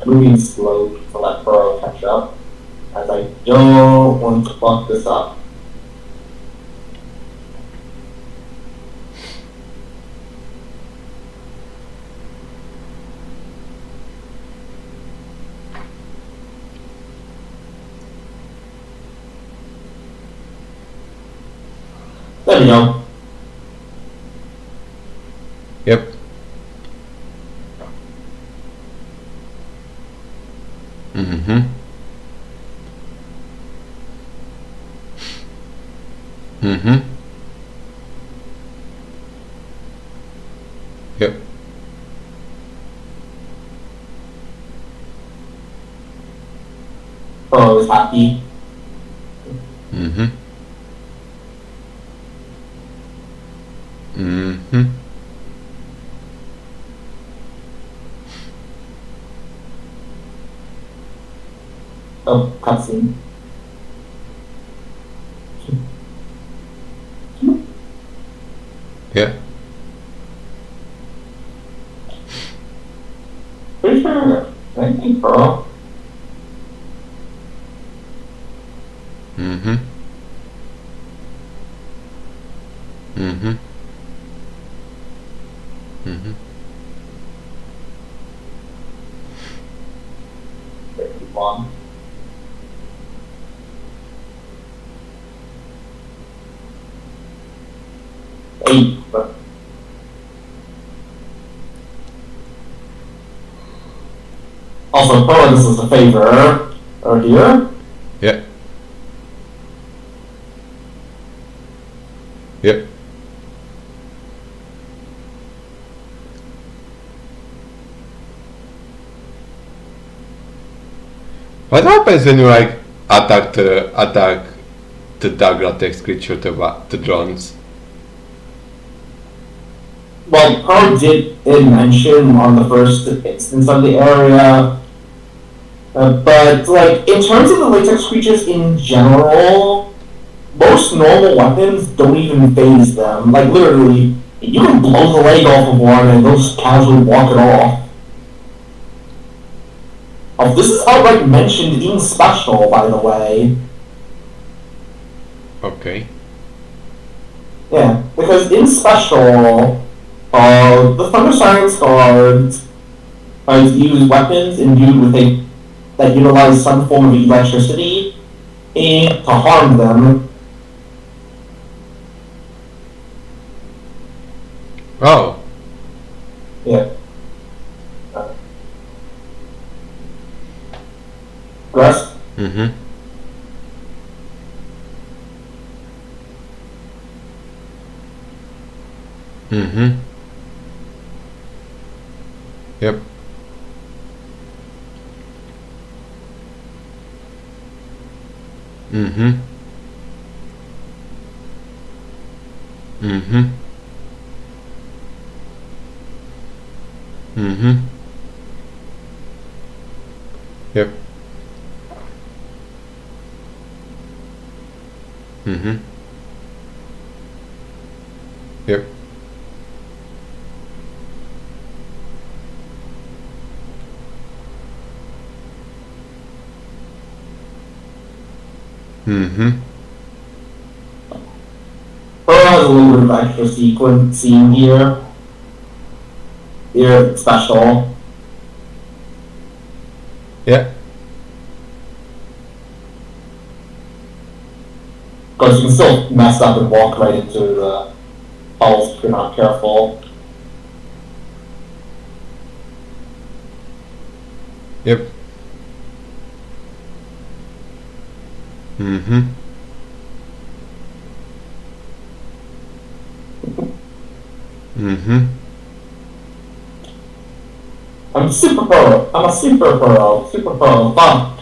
Moving slow to let Pearl catch up, as I don't want to fuck this up. There we go. Yep. Mm-hmm. Mm-hmm. Yep. Pearl is happy. Mm-hmm. Mm-hmm. Oh, cutscene. Yeah. Pretty sure. I think Pearl. Mm-hmm. Mm-hmm. Mm-hmm. Pretty long. Eight, but also Pearl, this is a favor. Or here. Yeah. Yep. What happens when you like attack the dark latex creature to drones? Well, Pearl did mention on the first instance of the area, but like in terms of the latex creatures in general, most normal weapons don't even phase them. Like literally, you can blow the leg off of one and they'll just casually walk it off. Oh, this is outright mentioned in special, by the way. Okay. Yeah, because in special, the Thunder Science guards use weapons imbued with that utilize some form of electricity and to harm them. Oh. Yeah. Rest. Mm-hmm. Mm-hmm. Yep. Mm-hmm. Mm-hmm. Mm-hmm. Yep. Mm-hmm. Yep. Mm-hmm. Pearl has a little bit of extra sequence scene here. Here, special. Yeah. Because you can still mess up and walk right into the holes if you're not careful. Yep. Mm-hmm. Mm-hmm. I'm super pro. I'm a super pro. Super pro. Fuck.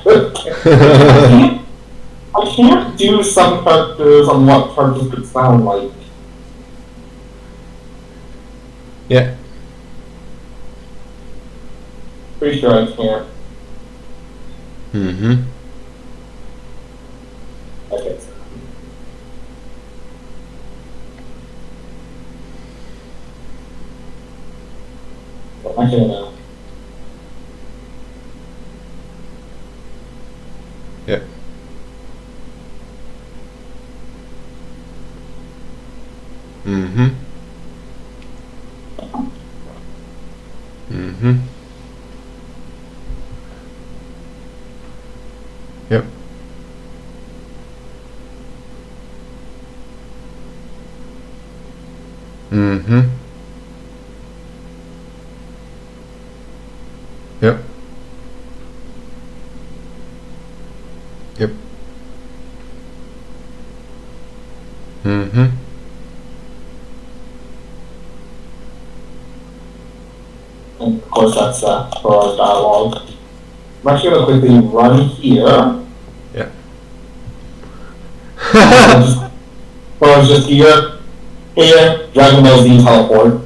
I can't do some characters on what characters could sound like. Yeah. Pretty sure I can't. Mm-hmm. Okay. Actually, no. Yeah. Mm-hmm. Mm-hmm. Yep. Mm-hmm. Yep. Yep. Mm-hmm. And of course, that's for our dialogue. I'm actually gonna quickly run here. Yeah. Well, I was just here. Here, Dragon Ball Z teleport.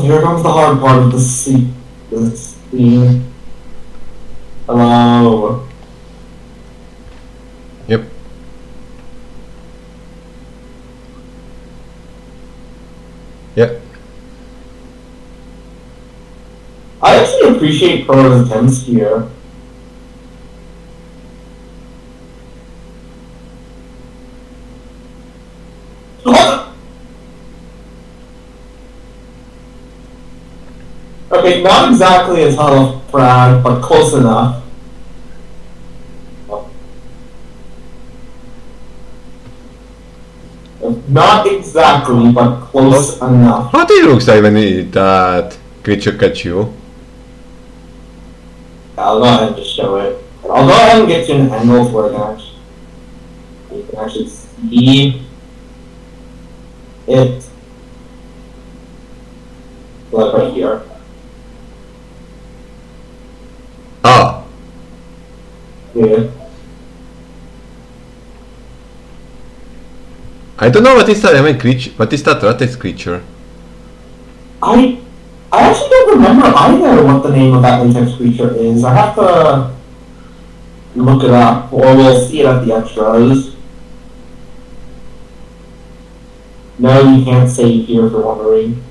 Here comes the hard part of the scene. Hello. Yep. Yep. I actually appreciate Pro's attempts here. Okay, not exactly a ton of Brad, but close enough. Not exactly, but close enough. How do it looks like when that creature catch you? I'll go ahead and just show it. I'll go ahead and get you an angle where you can actually see it. Like right here. Ah. Yeah. I don't know what is that. I mean, creature. What is that Latex creature? I actually don't remember either what the name of that latex creature is. I have to look it up, or we'll see it at the extras. No, you can't save here for wondering.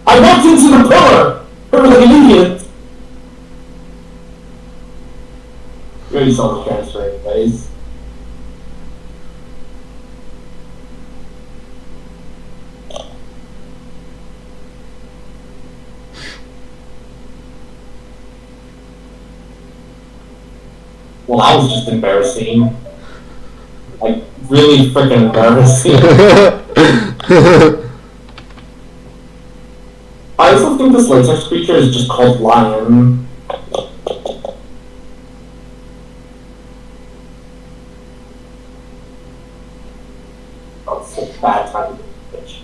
I walked into the pillar! I was like an idiot! You already saw the transfer anyways. Well, that was just embarrassing. Like, really freaking embarrassing. I also think this latex creature is just called Lion. That's a bad time to be a bitch.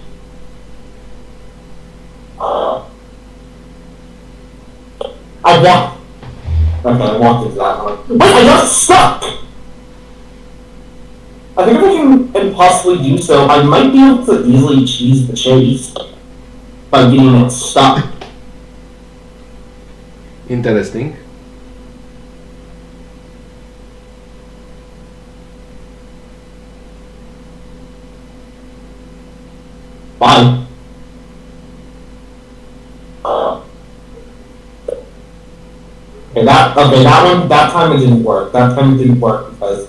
I walked. Okay, I walked into that one. Wait, I got stuck! I think if I can impossibly do so, I might be able to easily cheese the chase by getting it stuck. Interesting. Bye. That time it didn't work. That time it didn't work because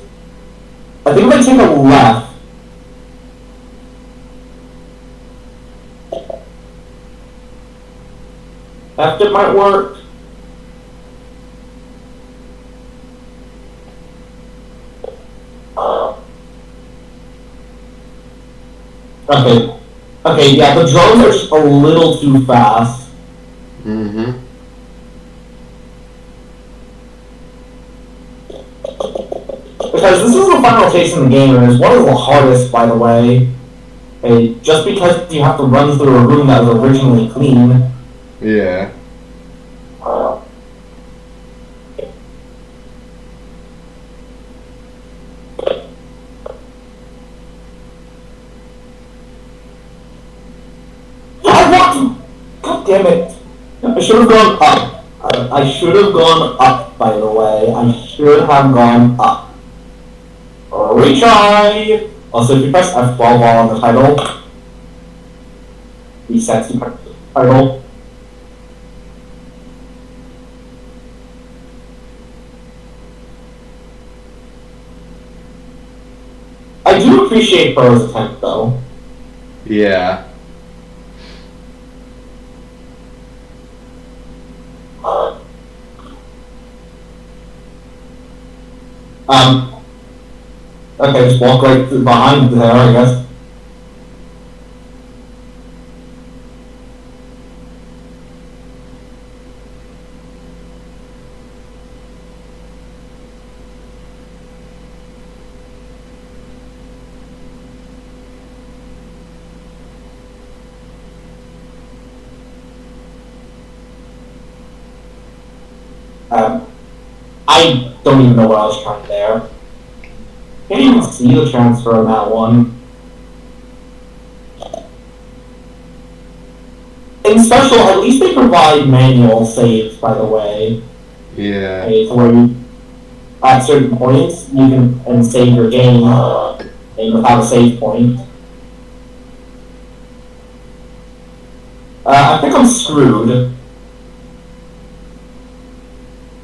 I think if I take a left, it might work. Okay. Okay, yeah, the drones are just a little too fast. Mm-hmm. Because this is the final chase in the game, and it's one of the hardest, by the way. Just because you have to run through a room that was originally clean. Yeah. I walked. God damn it! I should have gone up. I should have gone up. By the way, I should have gone up. Retry. Also, if you press F12 while on the title, resets the title. I do appreciate Burrow's attempt, though. Yeah. Okay, just walk right behind there, I guess. I don't even know what I was trying there. Can't even see the transfer on that one. In special, at least they provide manual saves, by the way. Yeah. So where you, at certain points, you can save your game without a save point. I think I'm screwed.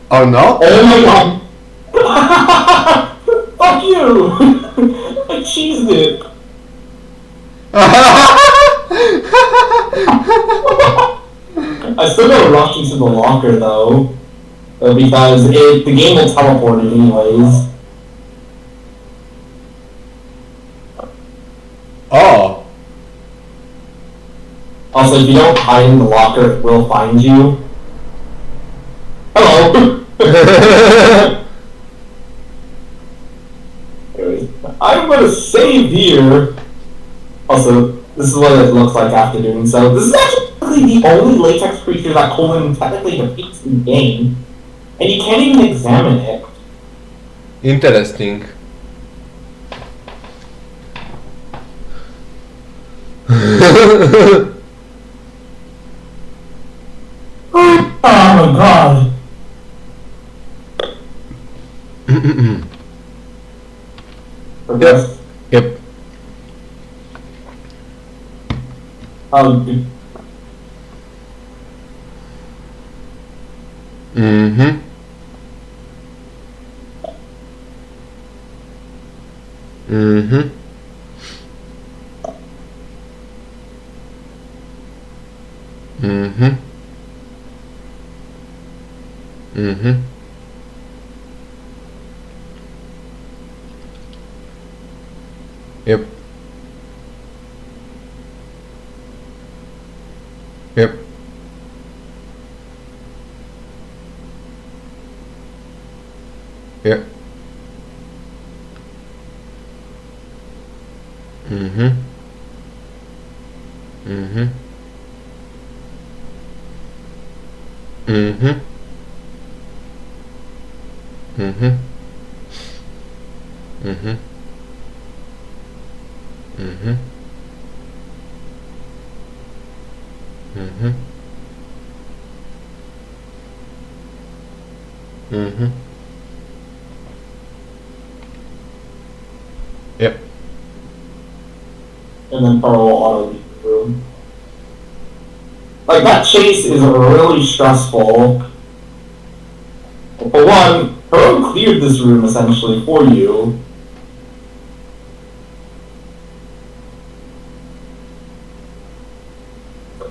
Oh no? Oh my god! Fuck you! I cheesed it! I still gotta rush into the locker though. Because the game will teleport it anyways. Oh. Also, if you don't hide in the locker, it will find you. Hello! Anyways, I'm gonna save here. Also, this is what it looks like after doing so. This is actually the only latex creature that Colin technically defeats in the game. And you can't even examine it. Interesting. Oh my god. Progress. Yep. Mm-hmm. Mm-hmm. Mm-hmm. Mm-hmm. Mm-hmm. Yep. Yep. Yep. Mm-hmm. Mm-hmm. Mm-hmm. Mm-hmm. Mm-hmm. Mm-hmm. Mm-hmm. Mm-hmm. Yep. And then Pearl will auto leave the room. Like, that chase is really stressful. For one, Pearl cleared this room essentially for you.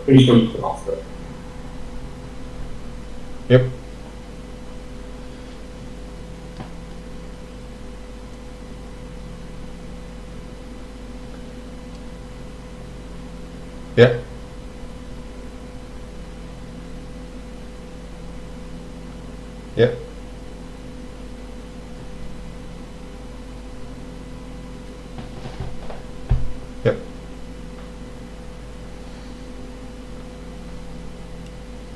Pretty sure you can also. Yep. Yeah. Yeah. Yep.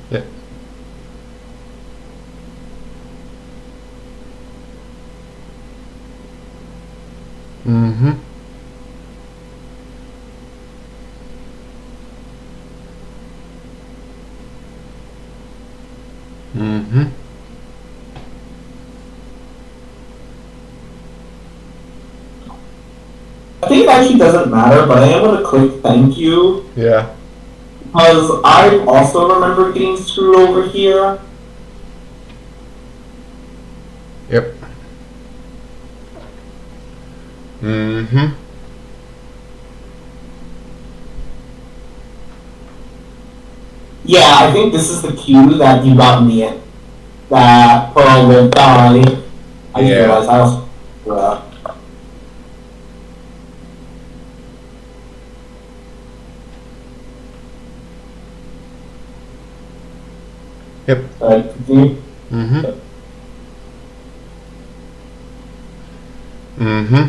Yeah. Mm-hmm. Mm-hmm. I think it actually doesn't matter, but I am going to click thank you Yeah. because I also remember getting screwed over here. Yep. Mm-hmm. Yeah, I think this is the cue that you got in the end. That Pearl will die. I just Yeah. realized I also. Yep. Continue. Mm-hmm. Mm-hmm.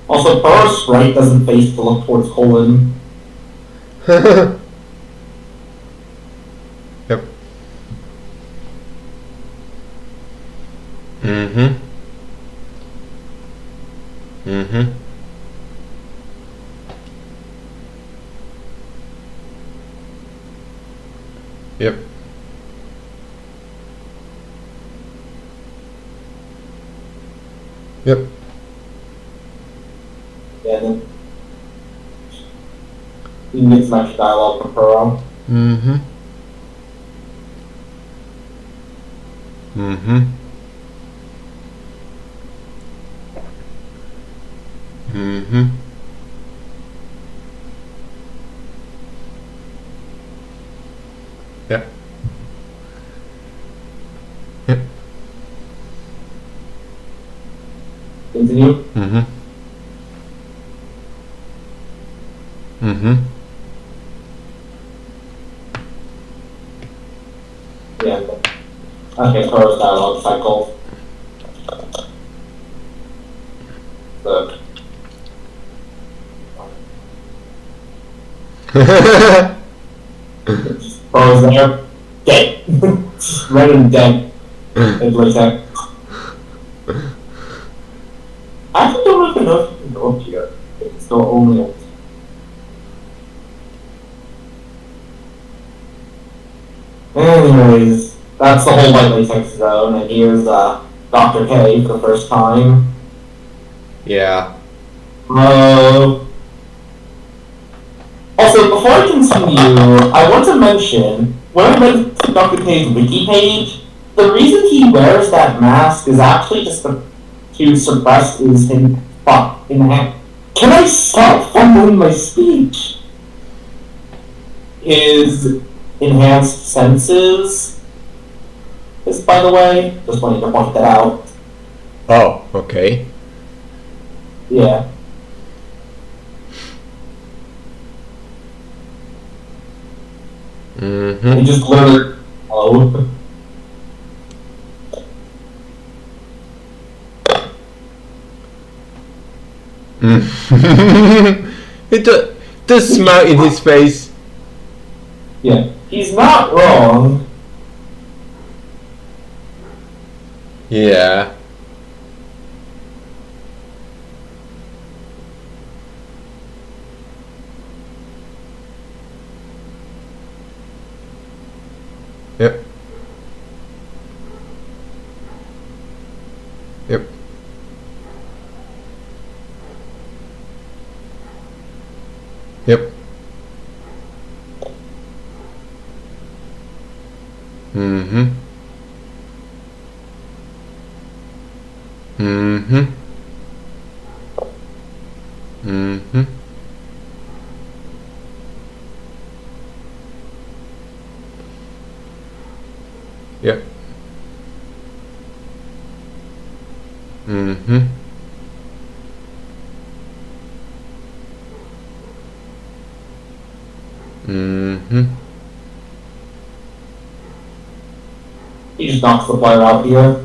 Also, Pearl's sprite doesn't face to look towards Colin. Yep. Mm-hmm. Mm-hmm. Yep. Yep. Yeah, then you can get some extra dialogue from Pearl. Mm-hmm. Mm-hmm. Mm-hmm. Yep. Yep. Continue. Mm-hmm. Mm-hmm. Yeah. Okay, Pearl's dialogue cycle. Look. Pearl's there. Dead. Random dead. It's like that. I actually don't even know if you can go up here. It's still only up. Anyways, that's the whole white latex zone, and here's Dr. K for the first time. Yeah. Also, before I continue, I want to mention, when I went to Dr. K's wiki page, the reason he wears that mask is actually just to suppress his can I stop fumbling my speech? His enhanced senses. Is, by the way, just wanted to point that out. Oh, okay. Yeah. Mm-hmm. He just literally. Oh. The smile in his face. Yeah. He's not wrong. Yeah. Yep. Yep. Yep. Mm-hmm. Mm-hmm. Mm-hmm. Yep. Mm-hmm. Mm-hmm. He just knocks the player out here.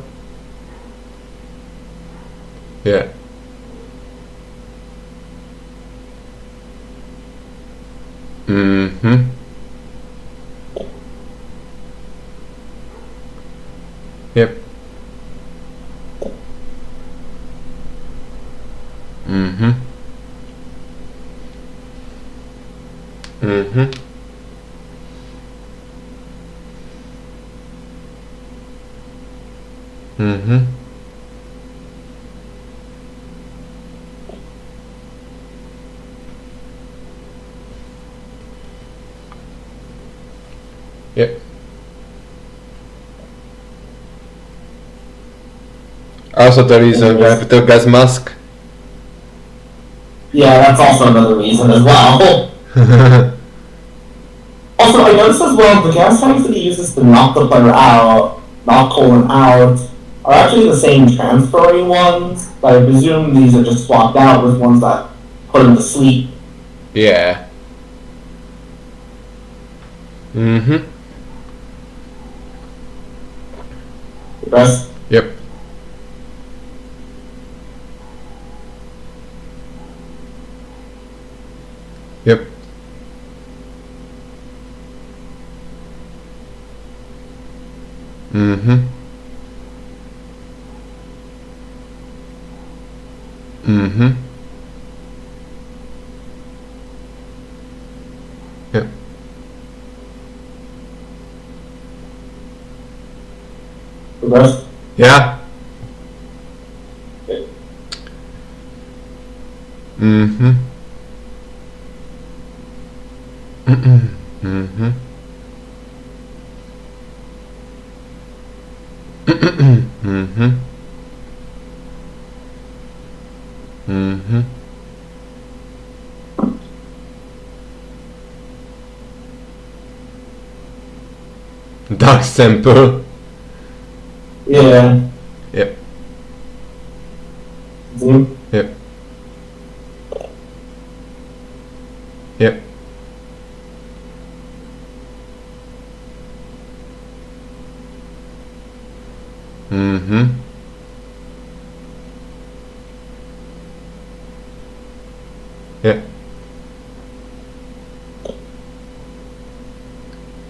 Yeah. Mm-hmm. Yep. Mm-hmm. Mm-hmm. Mm-hmm. Yep. Also, there is a raptor gas mask. Yeah, that's also another reason as well. Also, I noticed as well, the gas tanks that he uses to knock the player out, knock Colin out, are actually the same transferring ones. But I presume these are just swapped out with ones that put him to sleep. Yeah. Mm-hmm. Rest. Yep. Yep. Mm-hmm. Mm-hmm. Yep. Rest. Yeah. Mm-hmm. Mm-hmm. Mm-hmm. Mm-hmm. Mm-hmm. Dark sample. Yeah. Yep. Zoom. Yep. Yep. Mm-hmm. Yep.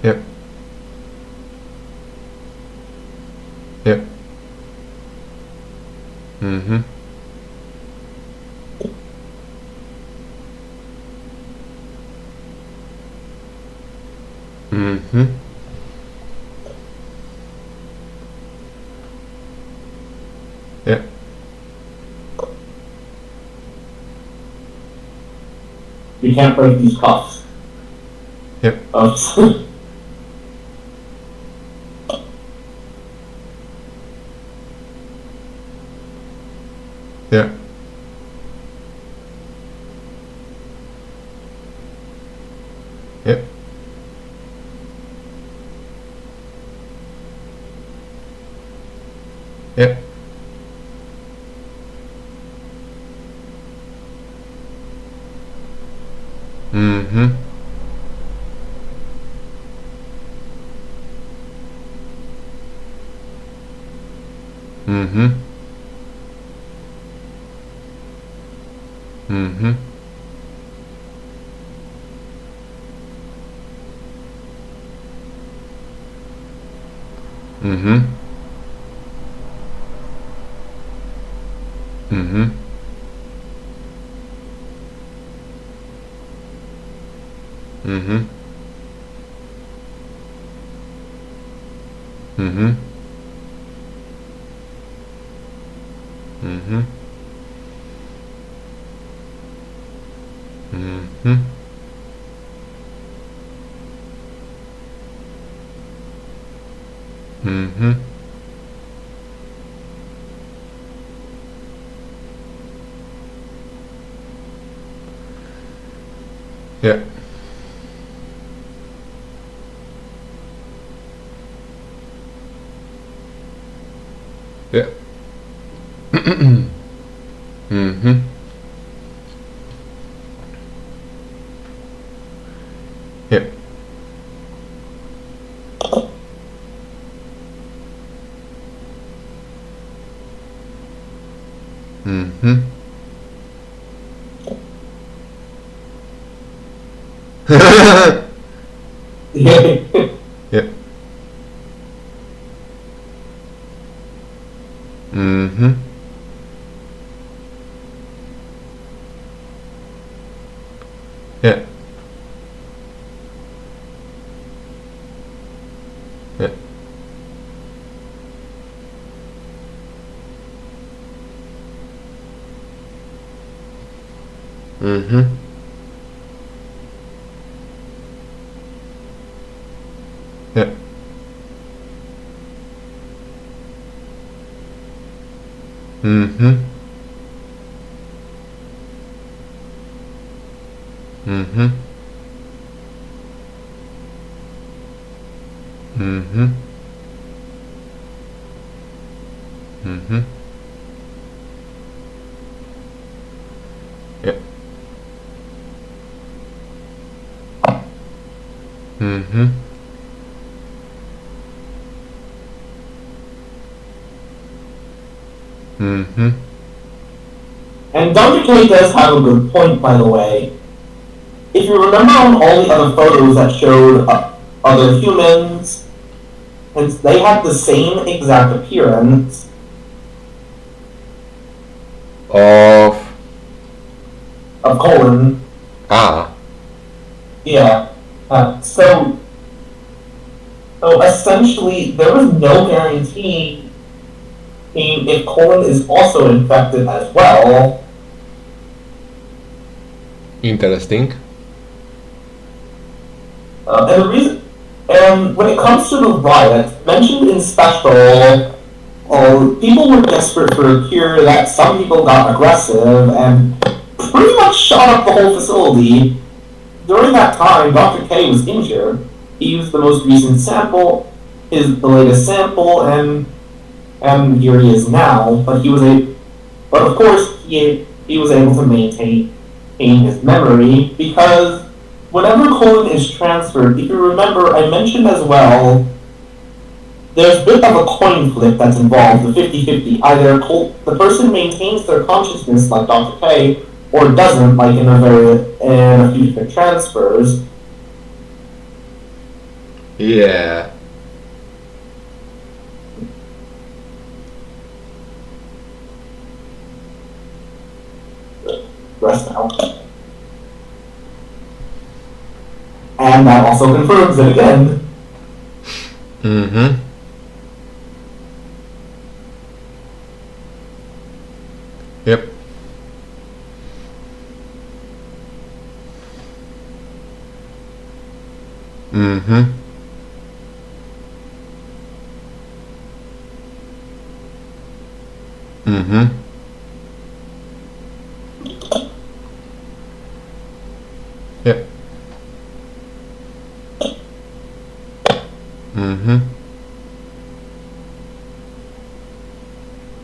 Yep. Yep. Mm-hmm. Mm-hmm. Yep. You can't break these cuffs. Yep. Oh. Yeah. Yep. Yep. Mm-hmm. Mm-hmm. Mm-hmm. Mm-hmm. Mm-hmm. Mm-hmm. Mm-hmm. Mm-hmm. Mm-hmm. Mm-hmm. Yeah. Yeah. Mm-hmm. Yep. Yep. Mm-hmm. Yeah. Yeah. Mm-hmm. Yeah. Mm-hmm. Mm-hmm. Mm-hmm. Mm-hmm. Yeah. Mm-hmm. Mm-hmm. And Dr. K does have a good point, by the way. If you remember on all the other photos that showed other humans, and they had the same exact appearance. Of Of colon. Yeah. So essentially, there was no guarantee if colon is also infected as well. Interesting. And the reason, and when it comes to the riot mentioned in special, people were desperate for a cure. That some people got aggressive and pretty much shot up the whole facility. During that time, Dr. K was injured. He used the most recent sample, the latest sample, and here he is now. But of course, he was able to maintain his memory because whenever colon is transferred, if you remember, I mentioned as well, there's a bit of a coin flip that's involved, the 50-50. Either the person maintains their consciousness like Dr. K, or doesn't, like in a few different transfers. Yeah. Rest now. And that also confirms it again. Mm-hmm. Yep. Mm-hmm. Mm-hmm. Yep. Mm-hmm.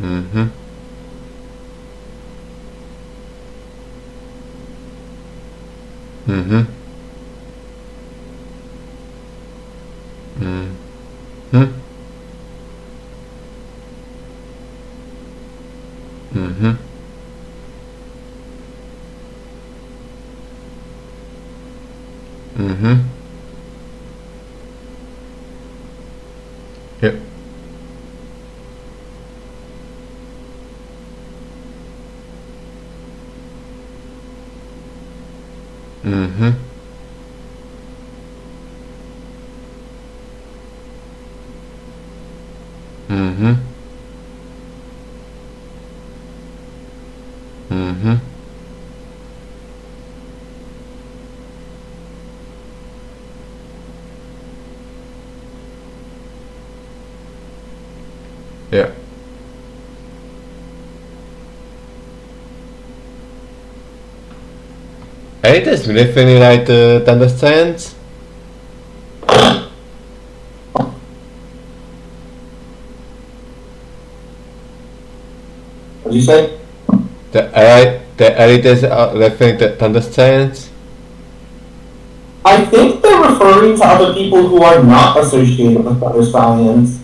Mm-hmm. Mm-hmm. Mm-hmm. Mm-hmm. Mm-hmm. Yep. Mm-hmm. Mm-hmm. Mm-hmm. Yeah. It is definitely like to understand. What did you say? The elite is definitely to understand. I think they're referring to other people who are not associated with other science.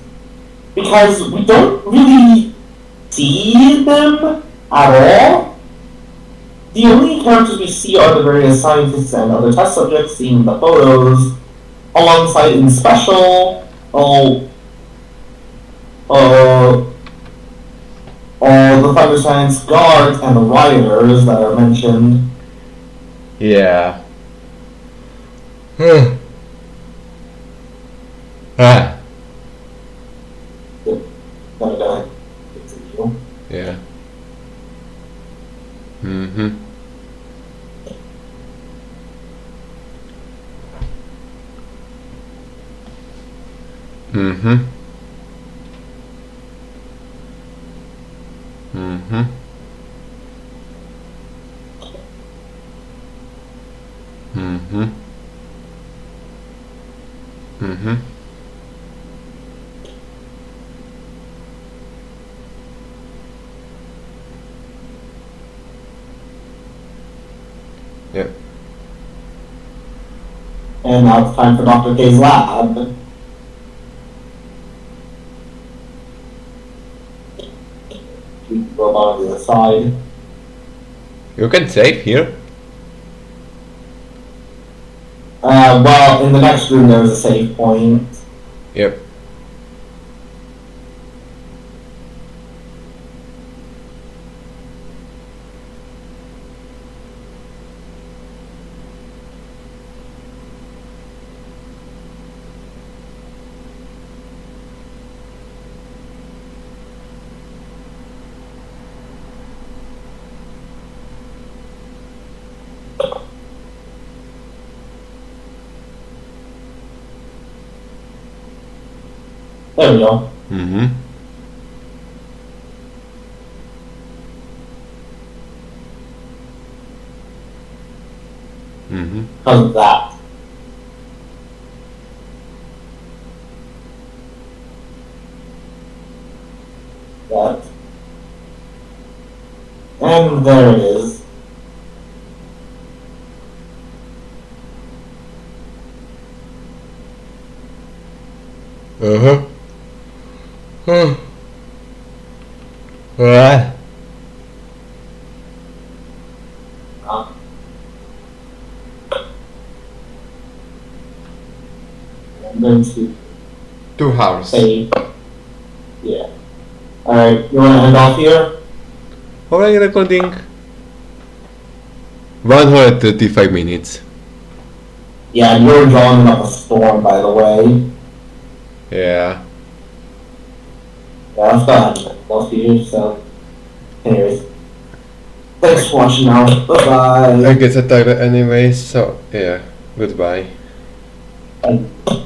Because we don't really see them at all. The only characters we see are the various scientists and other test subjects seen in the photos, alongside in special, all the Thunder Science guards and the rioters that are mentioned. Yeah. Gonna continue. Yeah. Mm-hmm. Mm-hmm. Mm-hmm. Mm-hmm. Mm-hmm. Yep. And now it's time for Dr. K's lab. We can go on the other side. You can save here. Well, in the next room there's a save point. Yep. There we go. Mm-hmm. Mm-hmm. How's that? That. And there it is. Uh-huh. Huh. Ah. I'm going to 2 hours. save. Yeah. Alright, you wanna end off here? How are you recording? 135 minutes. Yeah, and you're drawing up a storm, by the way. Yeah. Yeah, let's go ahead and end off here, so. Anyways. Thanks for watching now. Bye-bye. I get tired anyway, so yeah. Goodbye. Bye.